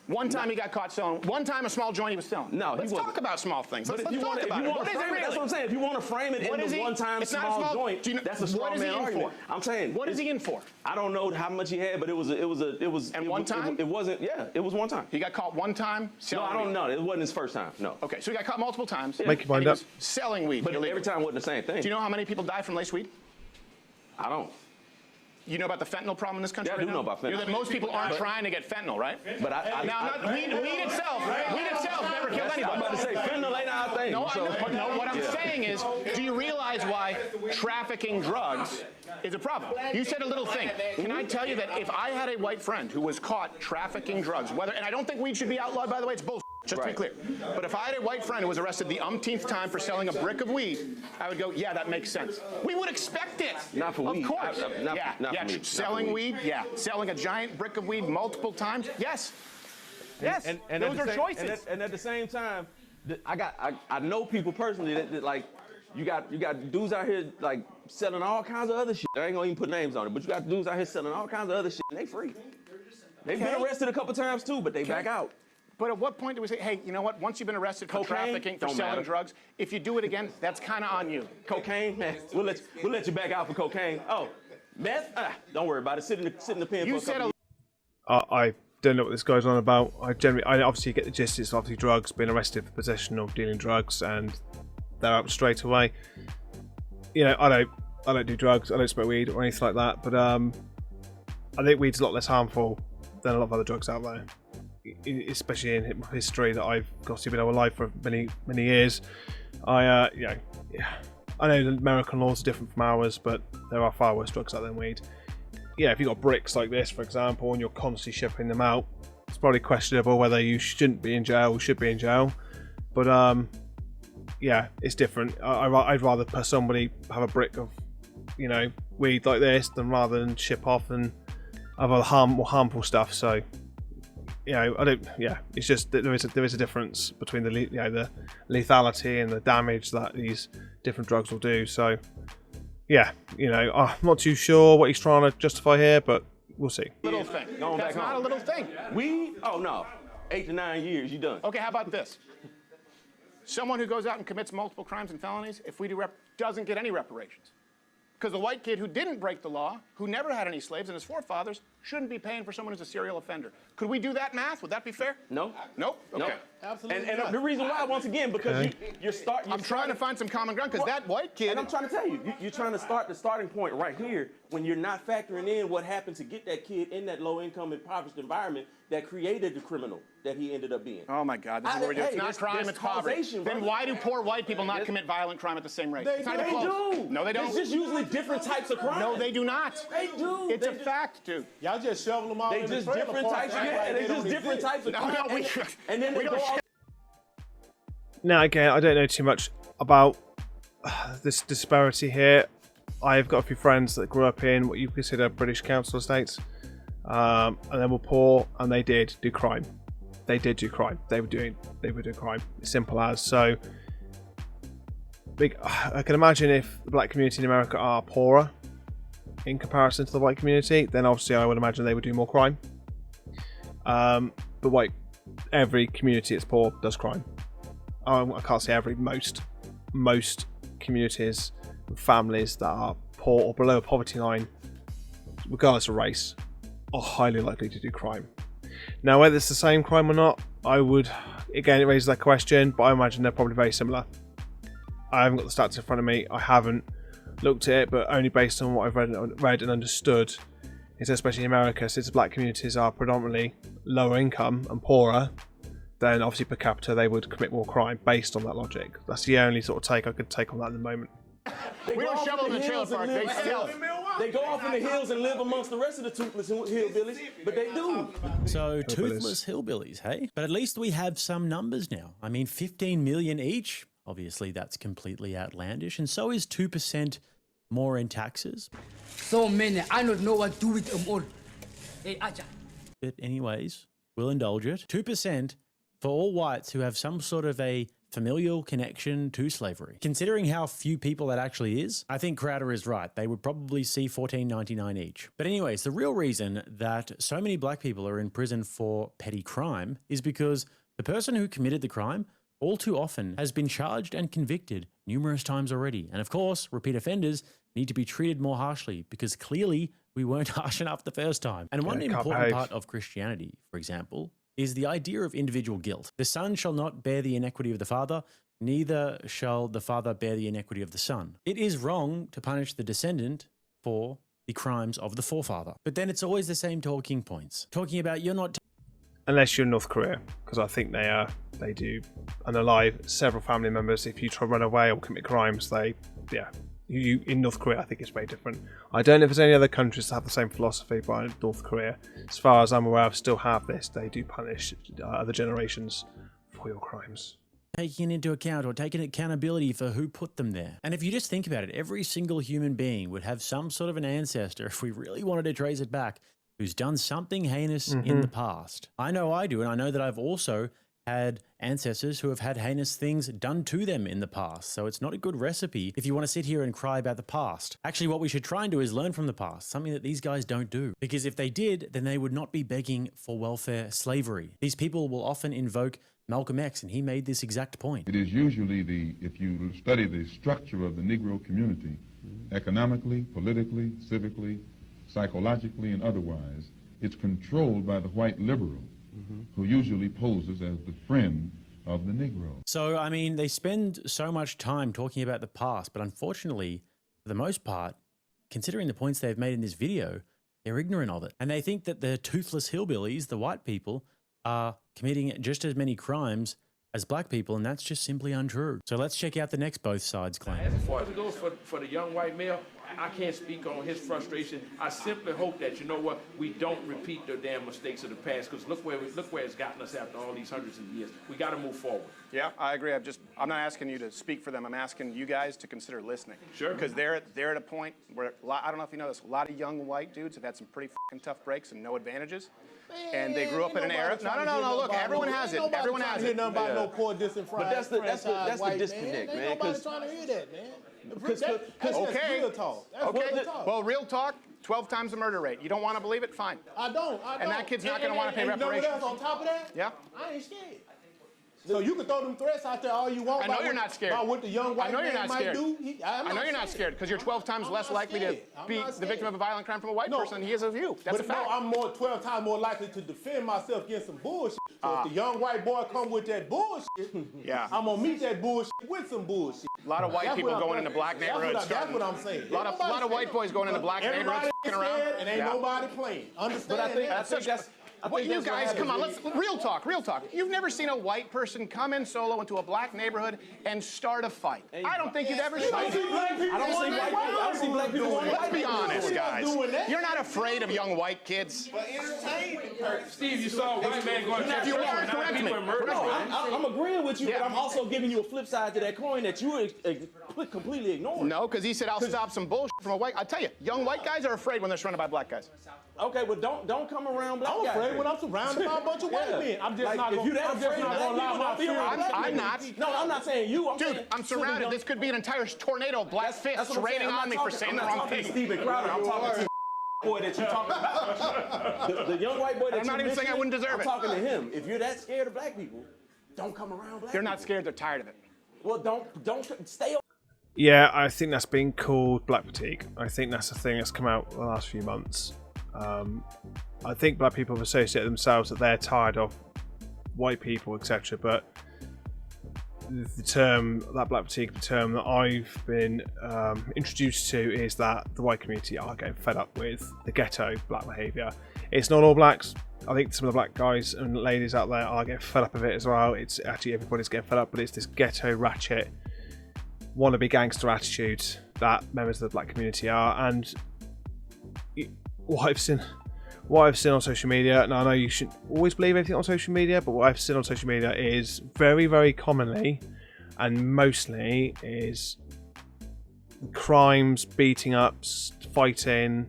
One time he got caught selling. One time a small joint he was selling. No, let's talk about small things. Let's talk about it. What is it really? That's what I'm saying. If you want to frame it in the one-time small joint, that's a small man argument. I'm saying, what is he in for? I don't know how much he had, but it was. And one time? It wasn't. Yeah, it was one time. He got caught one time selling. No, I don't know. It wasn't his first time. No. Okay, so he got caught multiple times. Make your mind up. Selling weed. But every time wasn't the same thing. Do you know how many people die from lace weed? I don't. You know about the fentanyl problem in this country? Yeah, I do know about fentanyl. You know that most people aren't trying to get fentanyl, right? But weed itself never killed anybody. I'm about to say fentanyl ain't our thing. No, what I'm saying is, do you realize why trafficking drugs is a problem? You said a little thing. Can I tell you that if I had a white friend who was caught trafficking drugs, and I don't think weed should be outlawed, by the way, it's bullshit. Just to be clear. But if I had a white friend who was arrested the umpteenth time for selling a brick of weed, I would go, yeah, that makes sense. We would expect it. Not for weed. Of course. Not for me. Selling weed, yeah. Selling a giant brick of weed multiple times, yes. Yes, and those are choices. And at the same time, I know people personally that like, you got dudes out here like selling all kinds of other shit. I ain't gonna even put names on it, but you got dudes out here selling all kinds of other shit and they free. They've been arrested a couple times too, but they back out. But at what point do we say, hey, you know what? Once you've been arrested for trafficking, for selling drugs, if you do it again, that's kind of on you. Cocaine, man, we'll let you back out for cocaine. Oh, meth? Don't worry about it. Sit in the pen for a couple years. I don't know what this guy's on about. I obviously get the gist. It's obviously drugs, being arrested for possession of dealing drugs, and they're out straight away. You know, I don't do drugs. I don't smoke weed or anything like that. But I think weed's a lot less harmful than a lot of other drugs out there. especially in history that I've got to been alive for many years. I know the American laws are different from ours, but there are far worse drugs out there than weed. Yeah, if you've got bricks like this, for example, and you're constantly shipping them out, it's probably questionable whether you shouldn't be in jail or should be in jail. But yeah, it's different. I'd rather somebody have a brick of, you know, weed like this than rather than ship off and have other more harmful stuff. So, you know, I don't. Yeah, it's just that there is a difference between the the lethality and the damage that these different drugs will do. So, yeah, you know, I'm not too sure what he's trying to justify here, but we'll see. Little thing. That's not a little thing. Oh no, 8 to 9 years, you done. Okay, how about this? Someone who goes out and commits multiple crimes and felonies, if we do doesn't get any reparations. Because the white kid who didn't break the law, who never had any slaves and his forefathers, shouldn't be paying for someone who's a serial offender. Could we do that math? Would that be fair? No. Nope? Okay. No. Absolutely. And the reason why, once again, because I'm trying to find some common ground, because that white kid... And I'm trying to tell you, you're trying to start the starting point right here when you're not factoring in what happened to get that kid in that low-income, impoverished environment that created the criminal that he ended up being. Oh my God, this is what we do. It's not crime, it's poverty. Then why do poor white people not commit violent crime at the same rate? They do. No, they don't. It's just usually different types of crime. No, they do not. They do. It's a fact, dude. Y'all just shovel them all They in the just trailer different park types. act Yeah, like they they just don't different exist. types of No, crime. no, And then they go off. Now, again, I don't know too much about this disparity here. I've got a few friends that grew up in what you consider British council estates, and they were poor, and they did do crime. They did do crime. They were doing crime. Simple as. So, I can imagine if the black community in America are poorer in comparison to the white community, then obviously I would imagine they would do more crime. But every community that's poor does crime. I can't say every, most communities and families that are poor or below a poverty line, regardless of race, are highly likely to do crime. Now, whether it's the same crime or not, again, it raises that question, but I imagine they're probably very similar. I haven't got the stats in front of me. I haven't looked at it, but only based on what I've read and understood, is especially in America, since the black communities are predominantly lower income and poorer, then obviously per capita they would commit more crime based on that logic. That's the only sort of take I could take on that at the moment. We don't shovel in the trailer park, they steal. They go off in the hills and live amongst the rest of the toothless hillbillies, but they do. So toothless hillbillies, hey? But at least we have some numbers now. I mean, 15 million each. Obviously, that's completely outlandish. And so is 2% more in taxes. So many, I don't know what to do with them all. Hey, Aja. But anyways, we'll indulge it. 2% for all whites who have some sort of a familial connection to slavery. Considering how few people that actually is, I think Crowder is right. They would probably see $14.99 each. But anyways, the real reason that so many black people are in prison for petty crime is because the person who committed the crime all too often has been charged and convicted numerous times already. And of course, repeat offenders need to be treated more harshly because clearly we weren't harsh enough the first time. And one important part of Christianity, for example, is the idea of individual guilt. The son shall not bear the iniquity of the father, neither shall the father bear the iniquity of the son. It is wrong to punish the descendant for the crimes of the forefather. But then it's always the same talking points. Talking about you're not... Unless you're in North Korea, because I think they do unalive several family members. If you try to run away or commit crimes, in North Korea, I think it's very different. I don't know if there's any other countries that have the same philosophy, but in North Korea, as far as I'm aware of, still have this. They do punish other generations for your crimes. Taking into account or taking accountability for who put them there. And if you just think about it, every single human being would have some sort of an ancestor, if we really wanted to trace it back, who's done something heinous in the past. I know I do, and I know that I've also had ancestors who have had heinous things done to them in the past. So it's not a good recipe if you want to sit here and cry about the past. Actually, what we should try and do is learn from the past, something that these guys don't do. Because if they did, then they would not be begging for welfare slavery. These people will often invoke Malcolm X, and he made this exact point. It is usually if you study the structure of the Negro community, economically, politically, civically, psychologically, and otherwise, it's controlled by the white liberal, who usually poses as the friend of the Negro. So, I mean, they spend so much time talking about the past, but unfortunately, for the most part, considering the points they've made in this video, they're ignorant of it. And they think that the toothless hillbillies, the white people, are committing just as many crimes as black people, and that's just simply untrue. So let's check out the next both sides claim. As far as it goes for the young white male, I can't speak on his frustration. I simply hope that, you know what, we don't repeat the damn mistakes of the past, because look where it's gotten us after all these hundreds of years. We got to move forward. Yeah, I agree. I'm not asking you to speak for them. I'm asking you guys to consider listening. Sure. Because they're at a point where, I don't know if you know this, a lot of young white dudes have had some pretty fucking tough breaks and no advantages. And they grew up in an era. No. Look, everyone has it. Everyone has it. Nothing about no poor disenfranchised. But that's the disconnect, man. Nobody trying to hear that, man. Okay. That's real talk. That's real talk. Well, real talk. 12 times the murder rate. You don't want to believe it? Fine. I don't. And that kid's not going to want to pay reparations. You know what else on top of that? Yeah. I ain't scared. So you can throw them threats out there all you want. I know you're not scared. About what the young white man might do. I know you're not scared because you're 12 times less likely to be the victim of a violent crime from a white person than he is of you. That's a fact. No, I'm 12 times more likely to defend myself against some bullshit. So if the young white boy come with that bullshit, yeah, I'm gonna meet that bullshit with some bullshit. A lot of white people going into black neighborhoods. That's what I'm saying. A lot of white boys going into black neighborhoods around. And ain't nobody playing. Understand? I think that's. What you guys, come on, let's real talk. You've never seen a white person come in solo into a black neighborhood and start a fight. I don't think you've ever seen it. I don't see black people. Let's be honest, guys. You're not afraid of young white kids. Steve, you saw a white man going to you are, correct me. I'm agreeing with you, but I'm also giving you a flip side to that coin that you completely ignored. No, because he said I'll stop some bullshit from a white. I tell you, young white guys are afraid when they're surrounded by black guys. Okay, but don't come around black guys. I'm afraid when I'm surrounded by a bunch of white men. I'm just like, not going to allow my fear. I'm not. No, I'm not saying you. Dude, I'm surrounded. This could be an entire tornado of black fists raining on me for saying the wrong thing. StevenCrowder, I'm talking to the boy that you're talking about. The young white boy that I'm not even saying I wouldn't deserve it. I'm talking to him. If you're that scared of black people, don't come around black people. They're not scared. They're tired of it. Well, don't stay. Yeah, I think that's been called black fatigue. I think that's the thing that's come out the last few months. I think black people have associated themselves that they're tired of white people, etc. But the term, that black fatigue, the term that I've been introduced to is that the white community are getting fed up with the ghetto black behaviour. It's not all blacks. I think some of the black guys and ladies out there are getting fed up of it as well. It's actually everybody's getting fed up, but it's this ghetto ratchet wannabe gangster attitude that members of the black community are. And what I've seen on social media, and I know you shouldn't always believe everything on social media, but what I've seen on social media is very, very commonly and mostly is crimes, beating ups, fighting,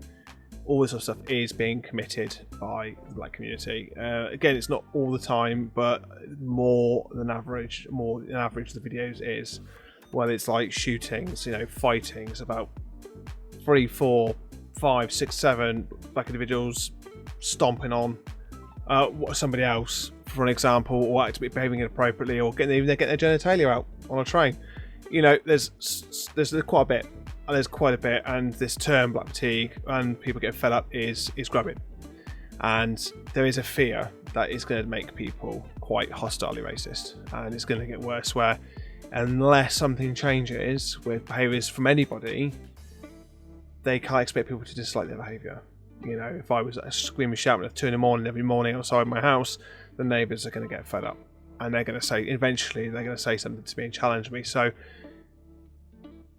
all this sort of stuff is being committed by the black community. Again, it's not all the time, but more than average the videos is. Whether it's like shootings, fightings, about 3, 4, 5, 6, 7 black individuals stomping on somebody else, for an example, or actually behaving inappropriately, or getting their genitalia out on a train. There's quite a bit. There's quite a bit, and this term black fatigue and people getting fed up is growing, and there is a fear that is going to make people quite hostilely racist, and it's going to get worse. Where unless something changes with behaviours from anybody, they can't expect people to dislike their behaviour. If I was screaming, shouting at 2 in the morning every morning outside my house, the neighbours are going to get fed up, and they're going to say, eventually, they're going to say something to me and challenge me. So,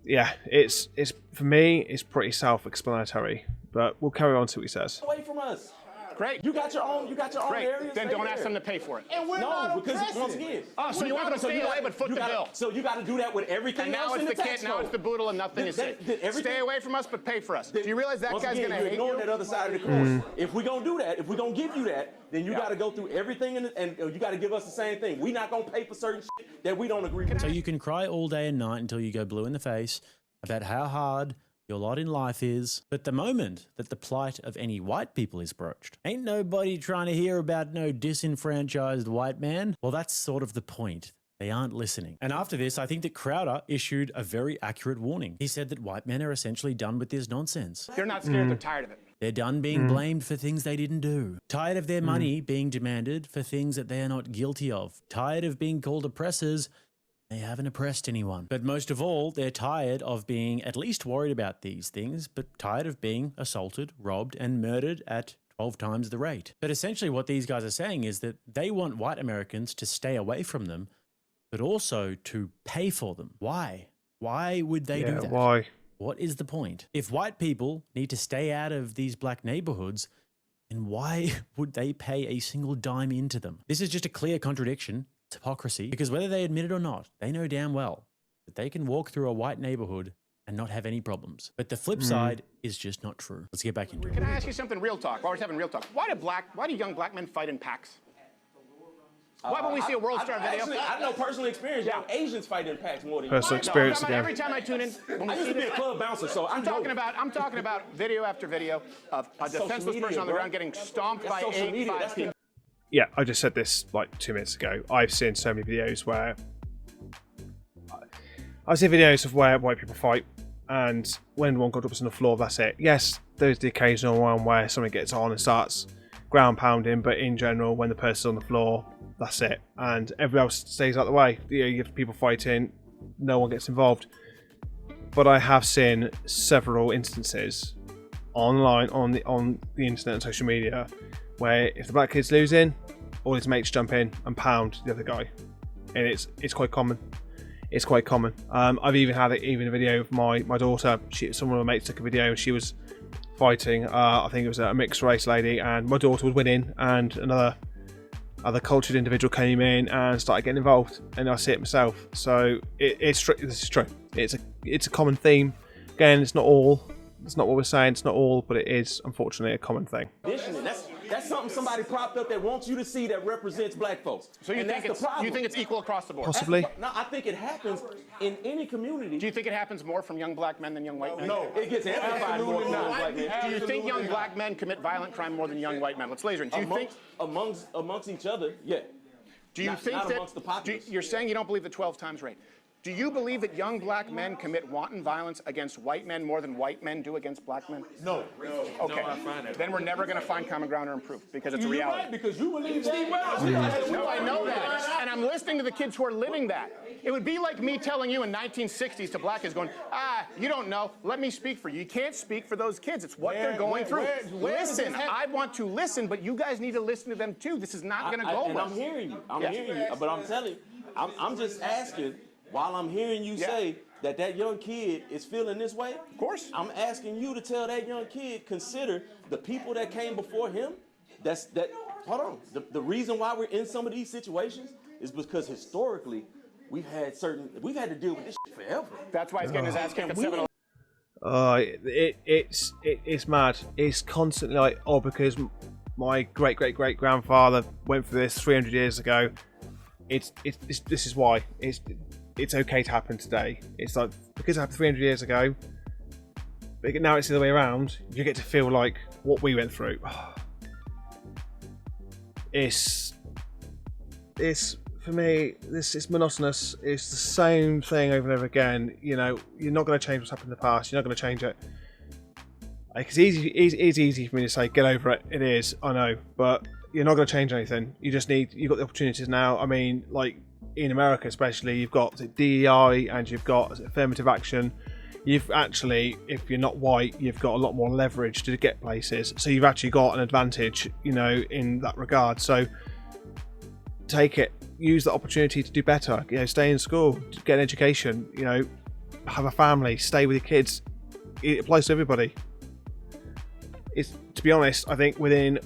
yeah, it's for me, it's pretty self-explanatory. But we'll carry on to what he says. Away from us. Great. You got your own area. Then don't ask them to pay for it. And we're not because once again. Oh, so you want them to stay away but foot the bill. So you got to do that with everything and else now in it's the the kid, now it's the boodle, and nothing is safe. Stay away from us, but pay for us. Do you realize that guy's going to hate you? That other side of the coin. If we're going to do that, if we're going to give you that, then you got to go through everything and you got to give us the same thing. We're not going to pay for certain shit that we don't agree with. So you can cry all day and night until you go blue in the face about how hard your lot in life is, but the moment that the plight of any white people is broached, ain't nobody trying to hear about no disenfranchised white man. Well, that's sort of the point. They aren't listening. And after this, I think that Crowder issued a very accurate warning. He said that white men are essentially done with this nonsense. They're not scared, they're tired of it. They're done being blamed for things they didn't do. Tired of their money being demanded for things that they are not guilty of. Tired of being called oppressors. They haven't oppressed anyone. But most of all, they're tired of being at least worried about these things, but tired of being assaulted, robbed, and murdered at 12 times the rate. But essentially what these guys are saying is that they want white Americans to stay away from them, but also to pay for them. Why? Why would they do that? Why? What is the point? If white people need to stay out of these black neighborhoods, then why would they pay a single dime into them? This is just a clear contradiction, it's hypocrisy, because whether they admit it or not, they know damn well that they can walk through a white neighborhood and not have any problems. But the flip side is just not true. Let's get back into it. Can I ask you something real talk? While we're having real talk, why do young black men fight in packs? Why would we see a World Star video? I know personal experience. Young Asians fight in packs more than Personal experience again. Every time I tune in, I used to be a club bouncer, so I'm talking about video after video of a defenseless person on the ground getting stomped by 5 people. Yeah, I just said this like 2 minutes ago. I've seen so many videos where I've seen videos of where white people fight, and when one got up on the floor, that's it. Yes, there's the occasional one where someone gets on and starts ground pounding, but in general, when the person's on the floor, that's it, and everyone else stays out of the way. You have people fighting, no one gets involved. But I have seen several instances online on the internet and social media where if the black kid's losing, all his mates jump in and pound the other guy, and it's quite common. It's quite common. I've even had a video of my daughter. Some of my mates took a video and she was fighting. I think it was a mixed race lady, and my daughter was winning, and another cultured individual came in and started getting involved, and I see it myself. So this is true. It's a common theme. Again, it's not all. It's not what we're saying. It's not all, but it is unfortunately a common thing. That's something somebody propped up that wants you to see that represents black folks. So you think it's equal across the board? Possibly. No, I think it happens in any community. Do you think it happens more from young black men than young white men? No, it gets amplified more from young black men. Do you think young black men commit violent crime more than young white men? Let's laser in. Do you think amongst each other? Yeah. Do you think not that amongst the populace. You're saying you don't believe the 12 times rate? Do you believe that young black men commit wanton violence against white men more than white men do against black men? No. Okay. No, I find that. Then we're never going to find common ground or improve because it's a You're reality. right, because you believe Steve No, I know that, and I'm listening to the kids who are living that. It would be like me telling you in 1960s to black kids going, you don't know, let me speak for you. You can't speak for those kids. It's what they're going through. Listen, I want to listen, but you guys need to listen to them too. This is not going to go well. And I'm hearing you. I'm hearing you. But I'm telling you, I'm just asking, while I'm hearing you say that young kid is feeling this way, of course, I'm asking you to tell that young kid, consider the people that came before him. Hold on. The reason why we're in some of these situations is because historically we've had to deal with this shit forever. That's why he's getting his ass kicked at 7. It's mad. It's constantly like, because my great grandfather went through this 300 years ago. This is why it's okay to happen today. It's like, because it happened 300 years ago, but now it's the other way around. You get to feel like what we went through. It's for me, this is monotonous. It's the same thing over and over again. You know, you're not going to change what's happened in the past. You're not going to change it. Like, it's easy for me to say, get over it. It is, I know, but you're not going to change anything. You've got the opportunities now. I mean, like in America especially, you've got DEI and you've got affirmative action. You've actually, if you're not white, you've got a lot more leverage to get places. So you've actually got an advantage, you know, in that regard. So take it, use the opportunity to do better. You know, stay in school, get an education. You know, have a family, stay with your kids. It applies to everybody. To be honest, I think within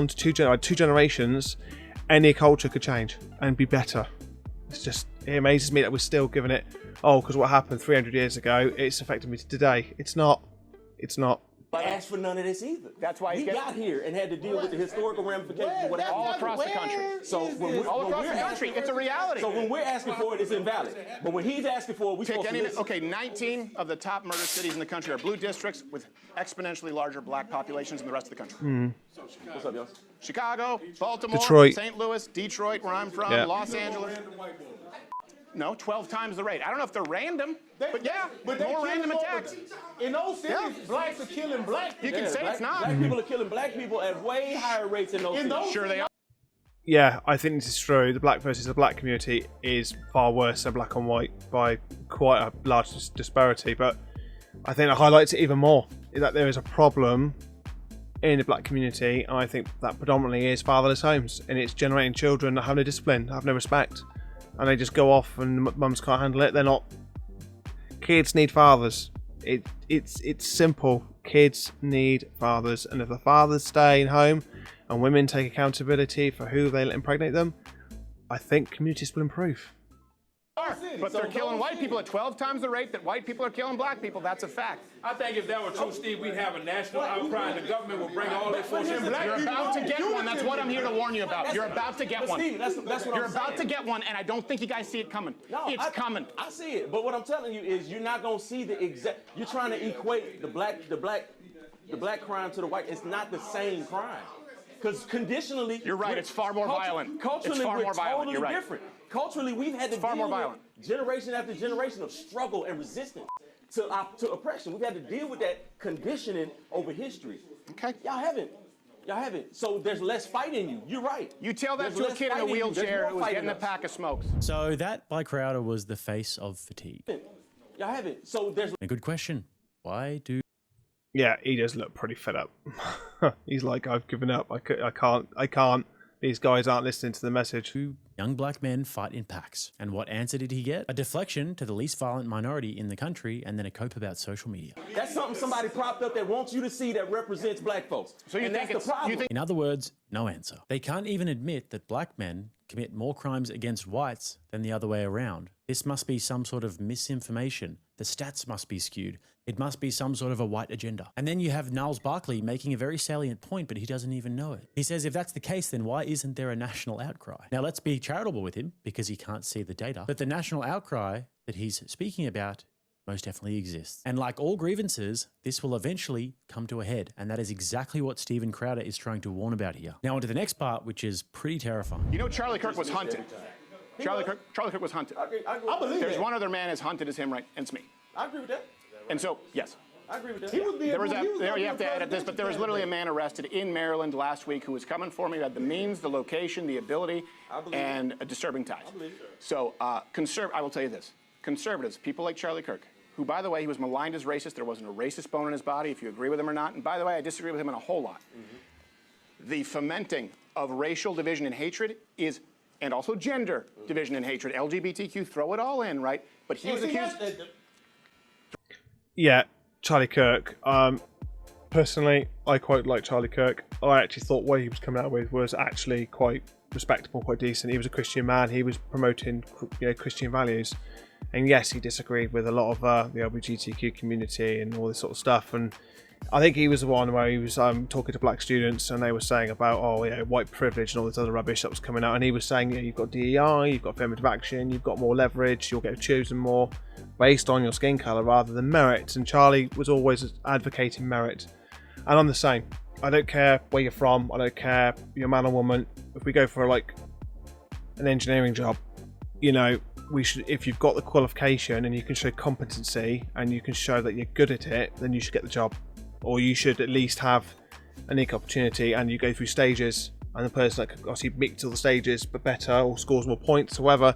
two generations, any culture could change and be better. It amazes me that we're still giving it, because what happened 300 years ago, it's affected me today. It's not. But ask for none of this either. That's why we got here and had to deal with the historical ramifications of what happened all across the country. So all across the country, it's a reality. So when we're asking for it, it's invalid. But when he's asking for it, we supposed to listen. Okay, 19 of the top murder cities in the country are blue districts with exponentially larger black populations than the rest of the country. What's up, y'all? Chicago, Baltimore, Detroit. St. Louis, Detroit, where I'm from, Los Angeles. No, 12 times the rate. I don't know if they're random, but more random attacks. In those cities, blacks are killing black people. You can say it's not. Black people are killing black people at way higher rates in those cities. Sure they are. Yeah, I think this is true. The black versus the black community is far worse than black on white by quite a large disparity. But I think it highlights it even more, is that there is a problem in the black community, I think that predominantly is fatherless homes, and it's generating children that have no discipline, have no respect, and they just go off and mums can't handle it. They're not. Kids need fathers. It's simple. Kids need fathers, and if the fathers stay in home and women take accountability for who they let impregnate them, I think communities will improve. But they're killing white people at 12 times the rate that white people are killing black people. That's a fact. I think if that were true, Steve, we'd have a national outcry and the government would bring all their forces. You're about to get one. That's what I'm here to warn you about. You're about to get one. Steve, that's what You're I'm about saying. to get one, and I don't think you guys see it coming. No, it's coming. I see it, but what I'm telling you is you're not gonna see the exact. You're trying to equate the black crime to the white. It's not the same crime. Because conditionally, you're right. It's far more violent. Culturally, it's far we're more violent. totally You're right. different. Culturally, we've had to far deal more violent. with generation after generation of struggle and resistance to oppression. We've had to deal with that conditioning over history. Okay. Y'all haven't. So there's less fight in you. You're right. You tell that to a kid in a wheelchair who was getting a pack of smokes. So that, by Crowder, was the face of fatigue. Y'all haven't. So there's a good question. Why do... Yeah, he does look pretty fed up. He's like, I've given up. I can't. These guys aren't listening to the message. Two young black men fight in packs. And what answer did he get? A deflection to the least violent minority in the country, and then a cope about social media. That's something somebody propped up that wants you to see that represents black folks. So you think it's the problem. In other words, no answer. They can't even admit that black men commit more crimes against whites than the other way around. This must be some sort of misinformation. The stats must be skewed. It must be some sort of a white agenda. And then you have Niles Barkley making a very salient point, but he doesn't even know it. He says if that's the case, then why isn't there a national outcry? Now let's be charitable with him because he can't see the data, but the national outcry that he's speaking about most definitely exists. And like all grievances, this will eventually come to a head. And that is exactly what StevenCrowder is trying to warn about here. Now on to the next part, which is pretty terrifying. You know Charlie Kirk was hunted. Charlie Kirk was hunted. I believe There's that. one other man as hunted as him, right? And it's me. I agree with that. And so, yes. I agree with that. You have to edit this, but there was literally a man arrested in Maryland last week who was coming for me, who had the means, the location, the ability, and a disturbing ties. So, I will tell you this. Conservatives, people like Charlie Kirk, who, by the way, he was maligned as racist. There wasn't a racist bone in his body, if you agree with him or not. And by the way, I disagree with him in a whole lot. The fomenting of racial division and hatred is, and also gender division and hatred, LGBTQ, throw it all in, right? But he was accused... Yeah, Charlie Kirk. Personally, I quite like Charlie Kirk. I actually thought what he was coming out with was actually quite respectable, quite decent. He was a Christian man. He was promoting, Christian values. And yes, he disagreed with a lot of the LGBTQ community and all this sort of stuff. And I think he was the one where he was talking to black students, and they were saying about, white privilege and all this other rubbish that was coming out. And he was saying, you've got DEI, you've got affirmative action, you've got more leverage, you'll get chosen more based on your skin colour rather than merit. And Charlie was always advocating merit. And I'm the same. I don't care where you're from. I don't care if you're a man or woman. If we go for an engineering job, we should, if you've got the qualification and you can show competency and you can show that you're good at it, then you should get the job. Or you should at least have an equal opportunity, and you go through stages, and the person that obviously meets all the stages but better or scores more points, however,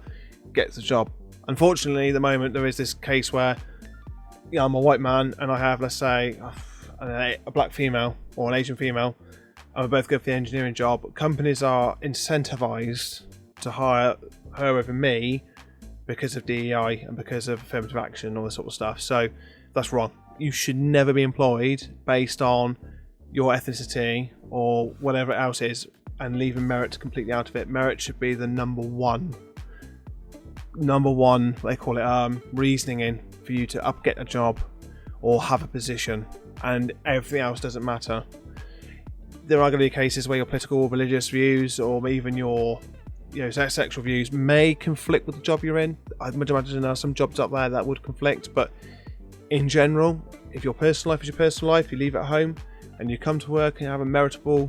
gets the job. Unfortunately, at the moment, there is this case where I'm a white man and I have, let's say, a black female or an Asian female, and we both go for the engineering job. Companies are incentivized to hire her over me because of DEI and because of affirmative action and all this sort of stuff. So that's wrong. You should never be employed based on your ethnicity or whatever else is, and leaving merit completely out of it. Merit should be the number one, they call it, reasoning in for you to get a job or have a position, and everything else doesn't matter. There are going to be cases where your political or religious views, or even your sexual views, may conflict with the job you're in. I would imagine there are some jobs up there that would conflict, but in general, if your personal life is your personal life, you leave it at home and you come to work and you have a meritable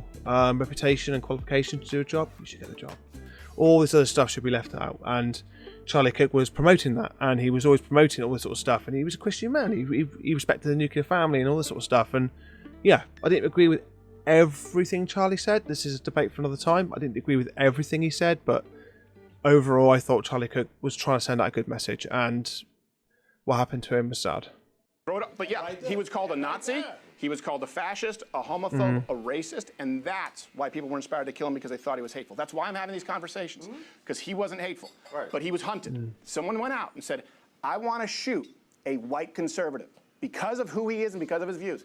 reputation and qualification to do a job, you should get the job. All this other stuff should be left out. And Charlie Kirk was promoting that, and he was always promoting all this sort of stuff. And he was a Christian man. He respected the nuclear family and all this sort of stuff. And yeah, I didn't agree with everything Charlie said. This is a debate for another time. I didn't agree with everything he said, but overall, I thought Charlie Kirk was trying to send out a good message. And what happened to him was sad. But yeah, he was called a Nazi. He was called a fascist, a homophobe, a racist, and that's why people were inspired to kill him, because they thought he was hateful. That's why I'm having these conversations, because he wasn't hateful, but he was hunted. Someone went out and said, I want to shoot a white conservative because of who he is and because of his views.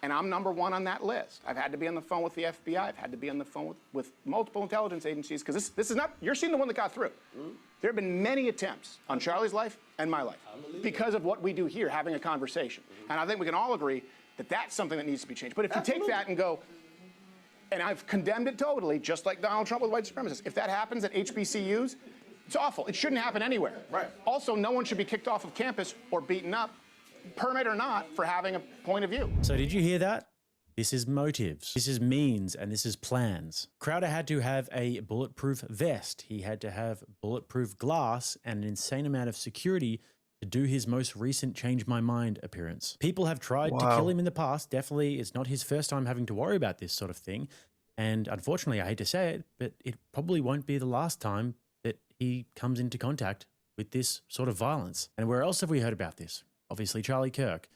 And I'm #1 on that list. I've had to be on the phone with the FBI. I've had to be on the phone with multiple intelligence agencies, because this is not, you're seeing the one that got through. There have been many attempts on Charlie's life and my life because of what we do here, having a conversation. And I think we can all agree that that's something that needs to be changed. But if you take that and go, and I've condemned it totally, just like Donald Trump with white supremacists, if that happens at HBCUs, it's awful. It shouldn't happen anywhere. Also, no one should be kicked off of campus or beaten up, permit or not, for having a point of view. So did you hear that? This is motives, this is means, and this is plans. Crowder had to have a bulletproof vest. He had to have bulletproof glass and an insane amount of security to do his most recent Change My Mind appearance. People have tried to kill him in the past. Definitely, it's not his first time having to worry about this sort of thing. And unfortunately, I hate to say it, but it probably won't be the last time that he comes into contact with this sort of violence. And where else have we heard about this? Obviously, Charlie Kirk,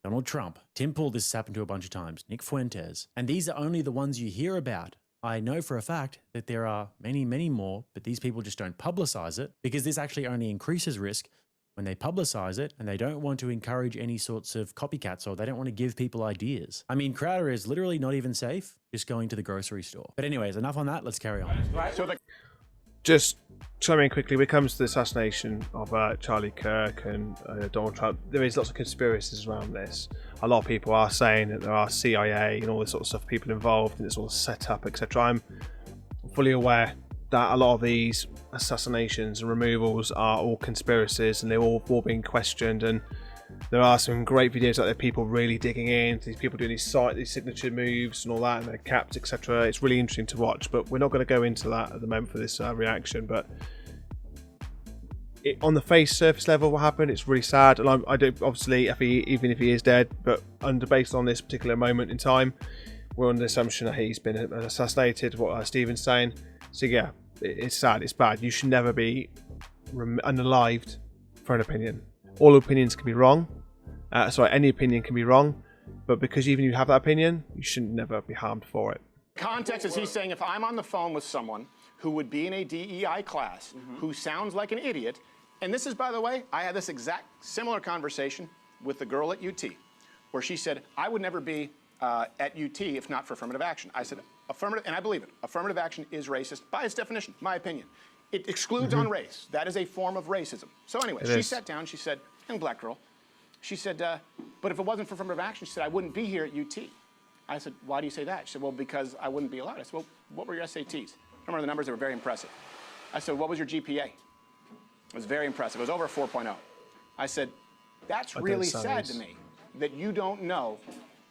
Donald Trump, Tim Pool, this has happened to a bunch of times, Nick Fuentes. And these are only the ones you hear about. I know for a fact that there are many, many more, but these people just don't publicize it, because this actually only increases risk when they publicize it, and they don't want to encourage any sorts of copycats, or they don't want to give people ideas. I mean, Crowder is literally not even safe just going to the grocery store. But anyways, enough on that. Let's carry on. Just chiming in quickly, when it comes to the assassination of Charlie Kirk and Donald Trump, there is lots of conspiracies around this. A lot of people are saying that there are CIA and all this sort of stuff, people involved, and it's all set up, etc. I'm fully aware that a lot of these assassinations and removals are all conspiracies, and they're all being questioned, and there are some great videos out there, people really digging in, these people doing these signature moves and all that, and their caps, etc. It's really interesting to watch, but we're not going to go into that at the moment for this reaction. But on the face surface level, what happened, it's really sad, and I do, obviously, even if he is dead, but based on this particular moment in time, we're on the assumption that he's been assassinated, what Steven's saying. So yeah, it's sad, it's bad. You should never be unalived for an opinion. All opinions can be wrong. Any opinion can be wrong, but because even you have that opinion, you should never be harmed for it. Context is he's saying, if I'm on the phone with someone who would be in a DEI class, who sounds like an idiot, and this is, by the way, I had this exact similar conversation with the girl at UT, where she said, I would never be at UT if not for affirmative action. I said, affirmative, and I believe it, affirmative action is racist by its definition, my opinion. It excludes on race. That is a form of racism. So anyway, she sat down, she said, young black girl, she said, but if it wasn't for affirmative action, she said, I wouldn't be here at UT. I said, why do you say that? She said, well, because I wouldn't be allowed. I said, well, what were your SATs? I remember the numbers, they were very impressive. I said, what was your GPA? It was very impressive. It was over a 4.0. I said, that's really sad to me that you don't know,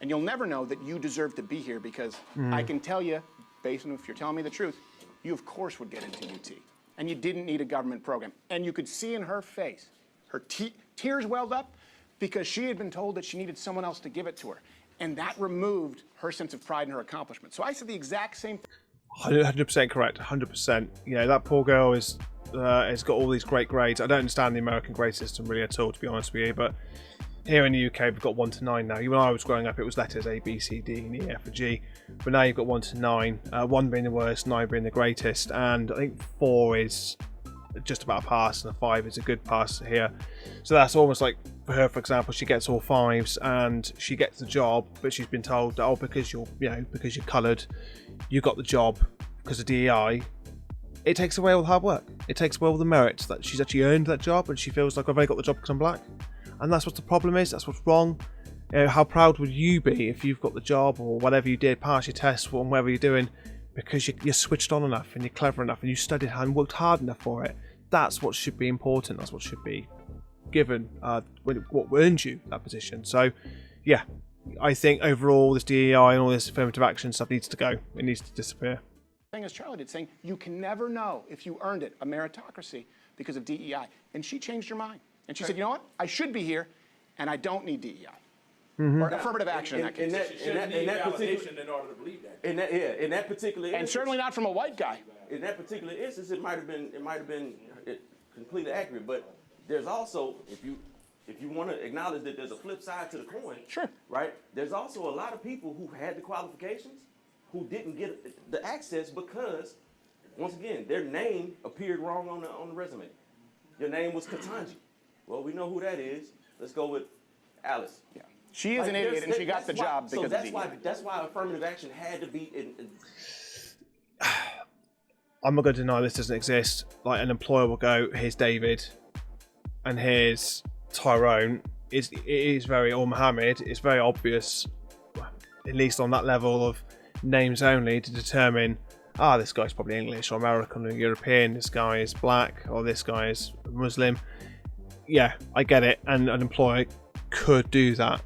and you'll never know that you deserve to be here, because I can tell you, based on if you're telling me the truth, you of course would get into UT. And you didn't need a government program. And you could see in her face, her tears welled up because she had been told that she needed someone else to give it to her. And that removed her sense of pride in her accomplishment. So I said the exact same thing. 100% correct, 100%. You know, that poor girl has got all these great grades. I don't understand the American grade system really at all, to be honest with you, but here in the UK we've got 1 to 9 now. When I was growing up it was letters A, B, C, D, and E, F, and G, but now you've got 1 to 9, 1 being the worst, 9 being the greatest, and I think 4 is just about a pass, and a 5 is a good pass here. So that's almost like, for her, for example, she gets all 5s and she gets the job, but she's been told that, oh, because you're coloured, you got the job because of DEI. It takes away all the hard work. It takes away all the merits that she's actually earned that job, and she feels like, I've only got the job because I'm black. And that's what the problem is. That's what's wrong. How proud would you be if you've got the job or whatever you did, pass your tests or whatever you're doing, because you're switched on enough and you're clever enough and you studied hard and worked hard enough for it? That's what should be important. That's what should be given, what earned you that position. So, yeah, I think overall this DEI and all this affirmative action stuff needs to go. It needs to disappear. Thing as Charlie did, saying you can never know if you earned it, a meritocracy, because of DEI. And she changed her mind. And she said, you know what? I should be here, and I don't need DEI. Or affirmative action in that case. In that particular, in order to believe that. In that particular instance, and certainly not from a white guy. In that particular instance, it might have been completely accurate. But there's also, if if you want to acknowledge that there's a flip side to the coin, sure, right? There's also a lot of people who had the qualifications who didn't get the access because, once again, their name appeared wrong on the resume. Your name was Katanji. Well, we know who that is. Let's go with Alice. Yeah. She is an idiot, and she got the job because of DEI. That's why affirmative action had to be in. I'm not going to deny this doesn't exist. Like, an employer will go, here's David, and here's Tyrone. It is very, or Mohammed. It's very obvious, at least on that level of names only, to determine, this guy's probably English or American or European. This guy is black, or this guy is Muslim. Yeah, I get it, and an employer could do that.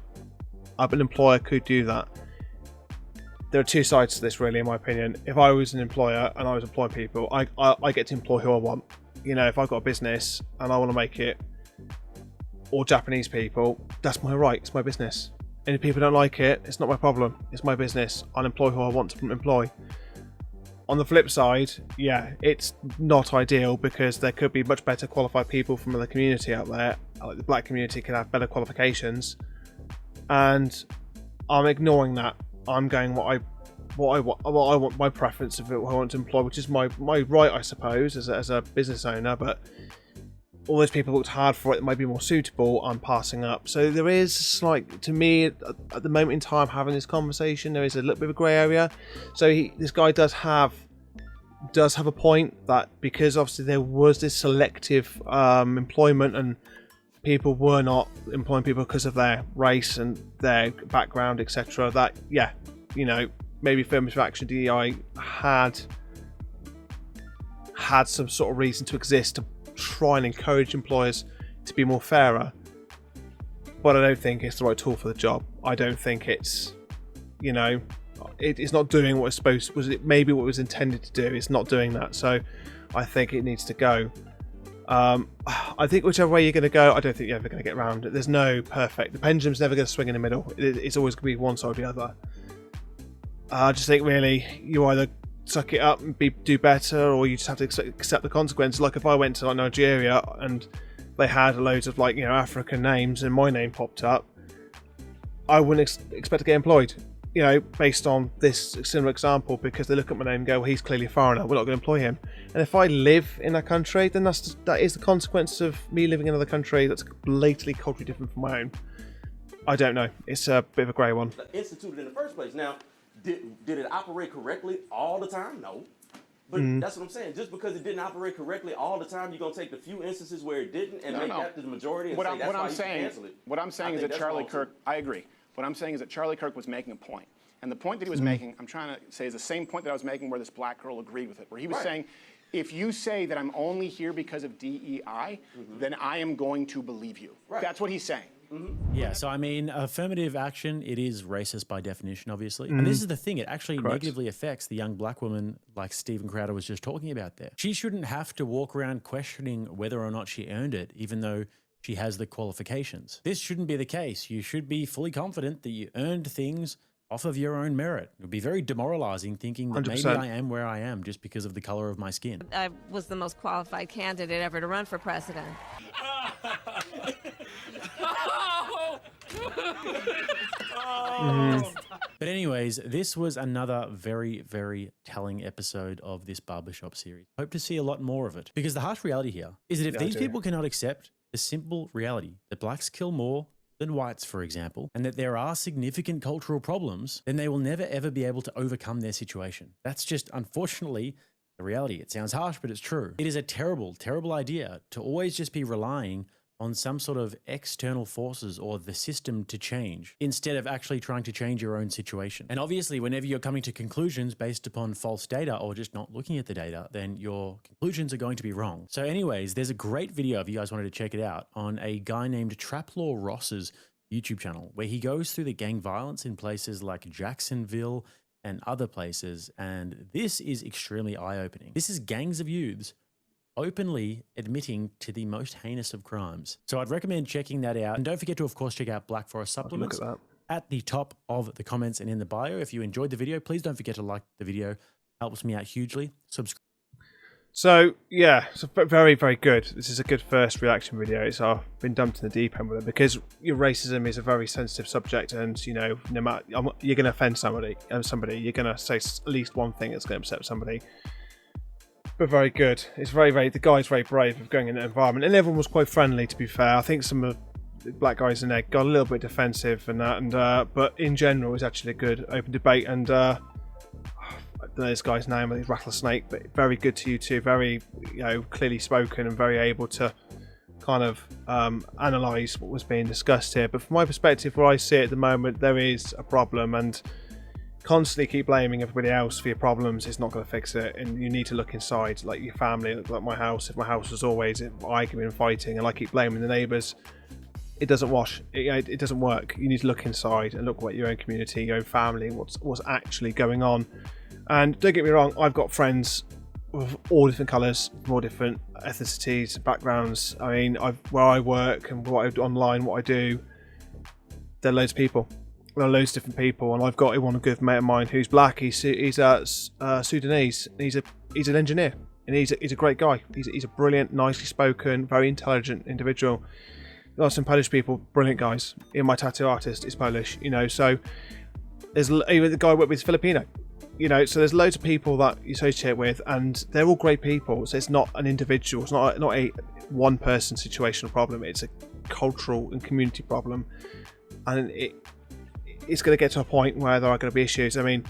An employer could do that. There are two sides to this, really, in my opinion. If I was an employer and I was employing people, I get to employ who I want. You know, if I've got a business and I want to make it all Japanese people, that's my right. It's my business. And if people don't like it, it's not my problem. It's my business. I'll employ who I want to employ. On the flip side, yeah, it's not ideal because there could be much better qualified people from the community out there. Like the black community could have better qualifications. And I'm ignoring that. I'm going what I want, my preference of who I want to employ, which is my right, I suppose, as a business owner. But all those people looked hard for it that might be more suitable, I'm passing up. So there is, like, to me, at the moment in time having this conversation, there is a little bit of a grey area. So this guy does have a point that because obviously there was this selective employment and people were not employing people because of their race and their background, etc. That, yeah, you know, maybe affirmative action DEI had some sort of reason to exist to try and encourage employers to be more fairer. But I don't think it's the right tool for the job. I don't think it's, you know, it's not doing what it's supposed to. Was it maybe what it was intended to do? It's not doing that. So I think it needs to go. I think whichever way you're going to go, I don't think you're ever going to get around it. There's no perfect. The pendulum's never going to swing in the middle. It's always going to be one side or the other. I just think really you either suck it up and do better, or you just have to accept the consequences. Like if I went to like Nigeria and they had loads of, like, you know, African names and my name popped up, I wouldn't expect to get employed. You know, based on this similar example, because they look at my name and go, well, he's clearly a foreigner, we're not going to employ him. And if I live in that country, then that is the consequence of me living in another country that's blatantly culturally different from my own. I don't know. It's a bit of a grey one. Instituted in the first place. Now, did it operate correctly all the time? No. But that's what I'm saying. Just because it didn't operate correctly all the time, you're going to take the few instances where it didn't and make that the majority and say that's why you should cancel it. What I'm saying is that Charlie Kirk, I agree. What I'm saying is that Charlie Kirk was making a point. And the point that he was making, I'm trying to say, is the same point that I was making where this black girl agreed with it, where he was saying, if you say that I'm only here because of DEI, then I am going to believe you. That's what he's saying. Yeah, so I mean, affirmative action, it is racist by definition, obviously. And this is the thing, it actually negatively affects the young black woman like StevenCrowder was just talking about there. She shouldn't have to walk around questioning whether or not she earned it, even though she has the qualifications. This shouldn't be the case. You should be fully confident that you earned things off of your own merit. It would be very demoralizing thinking that 100%. Maybe I am where I am just because of the color of my skin. I was the most qualified candidate ever to run for president. But anyways, this was another very, very telling episode of this barbershop series. Hope to see a lot more of it, because the harsh reality here is that if these people cannot accept the simple reality that blacks kill more than whites, for example, and that there are significant cultural problems, then they will never ever be able to overcome their situation. That's just, unfortunately, the reality. It sounds harsh, but it's true. It is a terrible, terrible idea to always just be relying on some sort of external forces or the system to change, instead of actually trying to change your own situation. And obviously, whenever you're coming to conclusions based upon false data or just not looking at the data, then your conclusions are going to be wrong. So anyways, there's a great video, if you guys wanted to check it out, on a guy named Traplaw Ross's YouTube channel, where he goes through the gang violence in places like Jacksonville and other places. And this is extremely eye-opening. This is gangs of youths openly admitting to the most heinous of crimes. So I'd recommend checking that out. And don't forget to, of course, check out Black Forest Supplements at the top of the comments and in the bio. If you enjoyed the video, please don't forget to like the video. Helps me out hugely. Subscribe. So yeah, so very, very good. This is a good first reaction video. It's been dumped in the deep end with it because your racism is a very sensitive subject, and you know, no matter you're going to offend somebody, you're going to say at least one thing that's going to upset somebody. But very good. It's very, very. The guy's very brave of going in that environment, and everyone was quite friendly. To be fair, I think some of the black guys in there got a little bit defensive and that, and but in general, it was actually a good open debate. And I don't know this guy's name, I think it's Rattlesnake, but very good to you two. Very, you know, clearly spoken and very able to kind of analyse what was being discussed here. But from my perspective, where I see it at the moment, there is a problem, and constantly keep blaming everybody else for your problems is not going to fix it. And you need to look inside, like your family, like my house. If my house was always arguing and fighting, and I keep blaming the neighbours, it doesn't wash. It doesn't work. You need to look inside and look at your own community, your own family, what's actually going on. And don't get me wrong, I've got friends of all different colours, from all different ethnicities, backgrounds. I mean, where I work and what I do online, what I do, there are loads of people. There are loads of different people, and I've got one good mate of mine who's black. He's Sudanese. He's an engineer, and he's a great guy. He's a brilliant, nicely spoken, very intelligent individual. There are some Polish people, brilliant guys. Even my tattoo artist is Polish, you know. So there's even the guy I work with is Filipino. You know, so there's loads of people that you associate with, and they're all great people. So it's not an individual, it's not a one person situational problem. It's a cultural and community problem, and it's going to get to a point where there are going to be issues. I mean,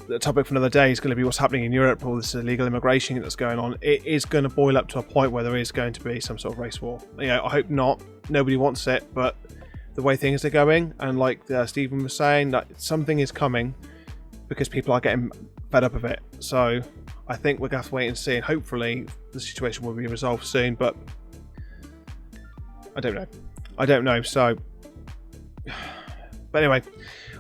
the topic for another day is going to be what's happening in Europe, all this illegal immigration that's going on. It is going to boil up to a point where there is going to be some sort of race war. You know, I hope not. Nobody wants it, but the way things are going, and like Steven was saying, that something is coming, because people are getting fed up of it. So I think we're going to have to wait and see, and hopefully the situation will be resolved soon, but I don't know. So, but anyway,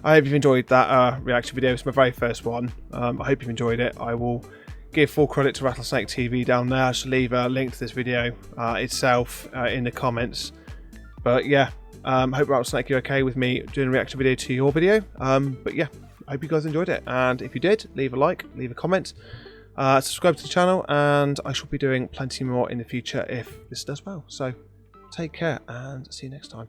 I hope you've enjoyed that reaction video. It's my very first one. I hope you've enjoyed it. I will give full credit to RattlesnakeTV down there. I shall leave a link to this video itself in the comments. But yeah, hope Rattlesnake, you're okay with me doing a reaction video to your video. But yeah, I hope you guys enjoyed it, and if you did, leave a like, leave a comment, subscribe to the channel, and I shall be doing plenty more in the future if this does well. So take care, and see you next time.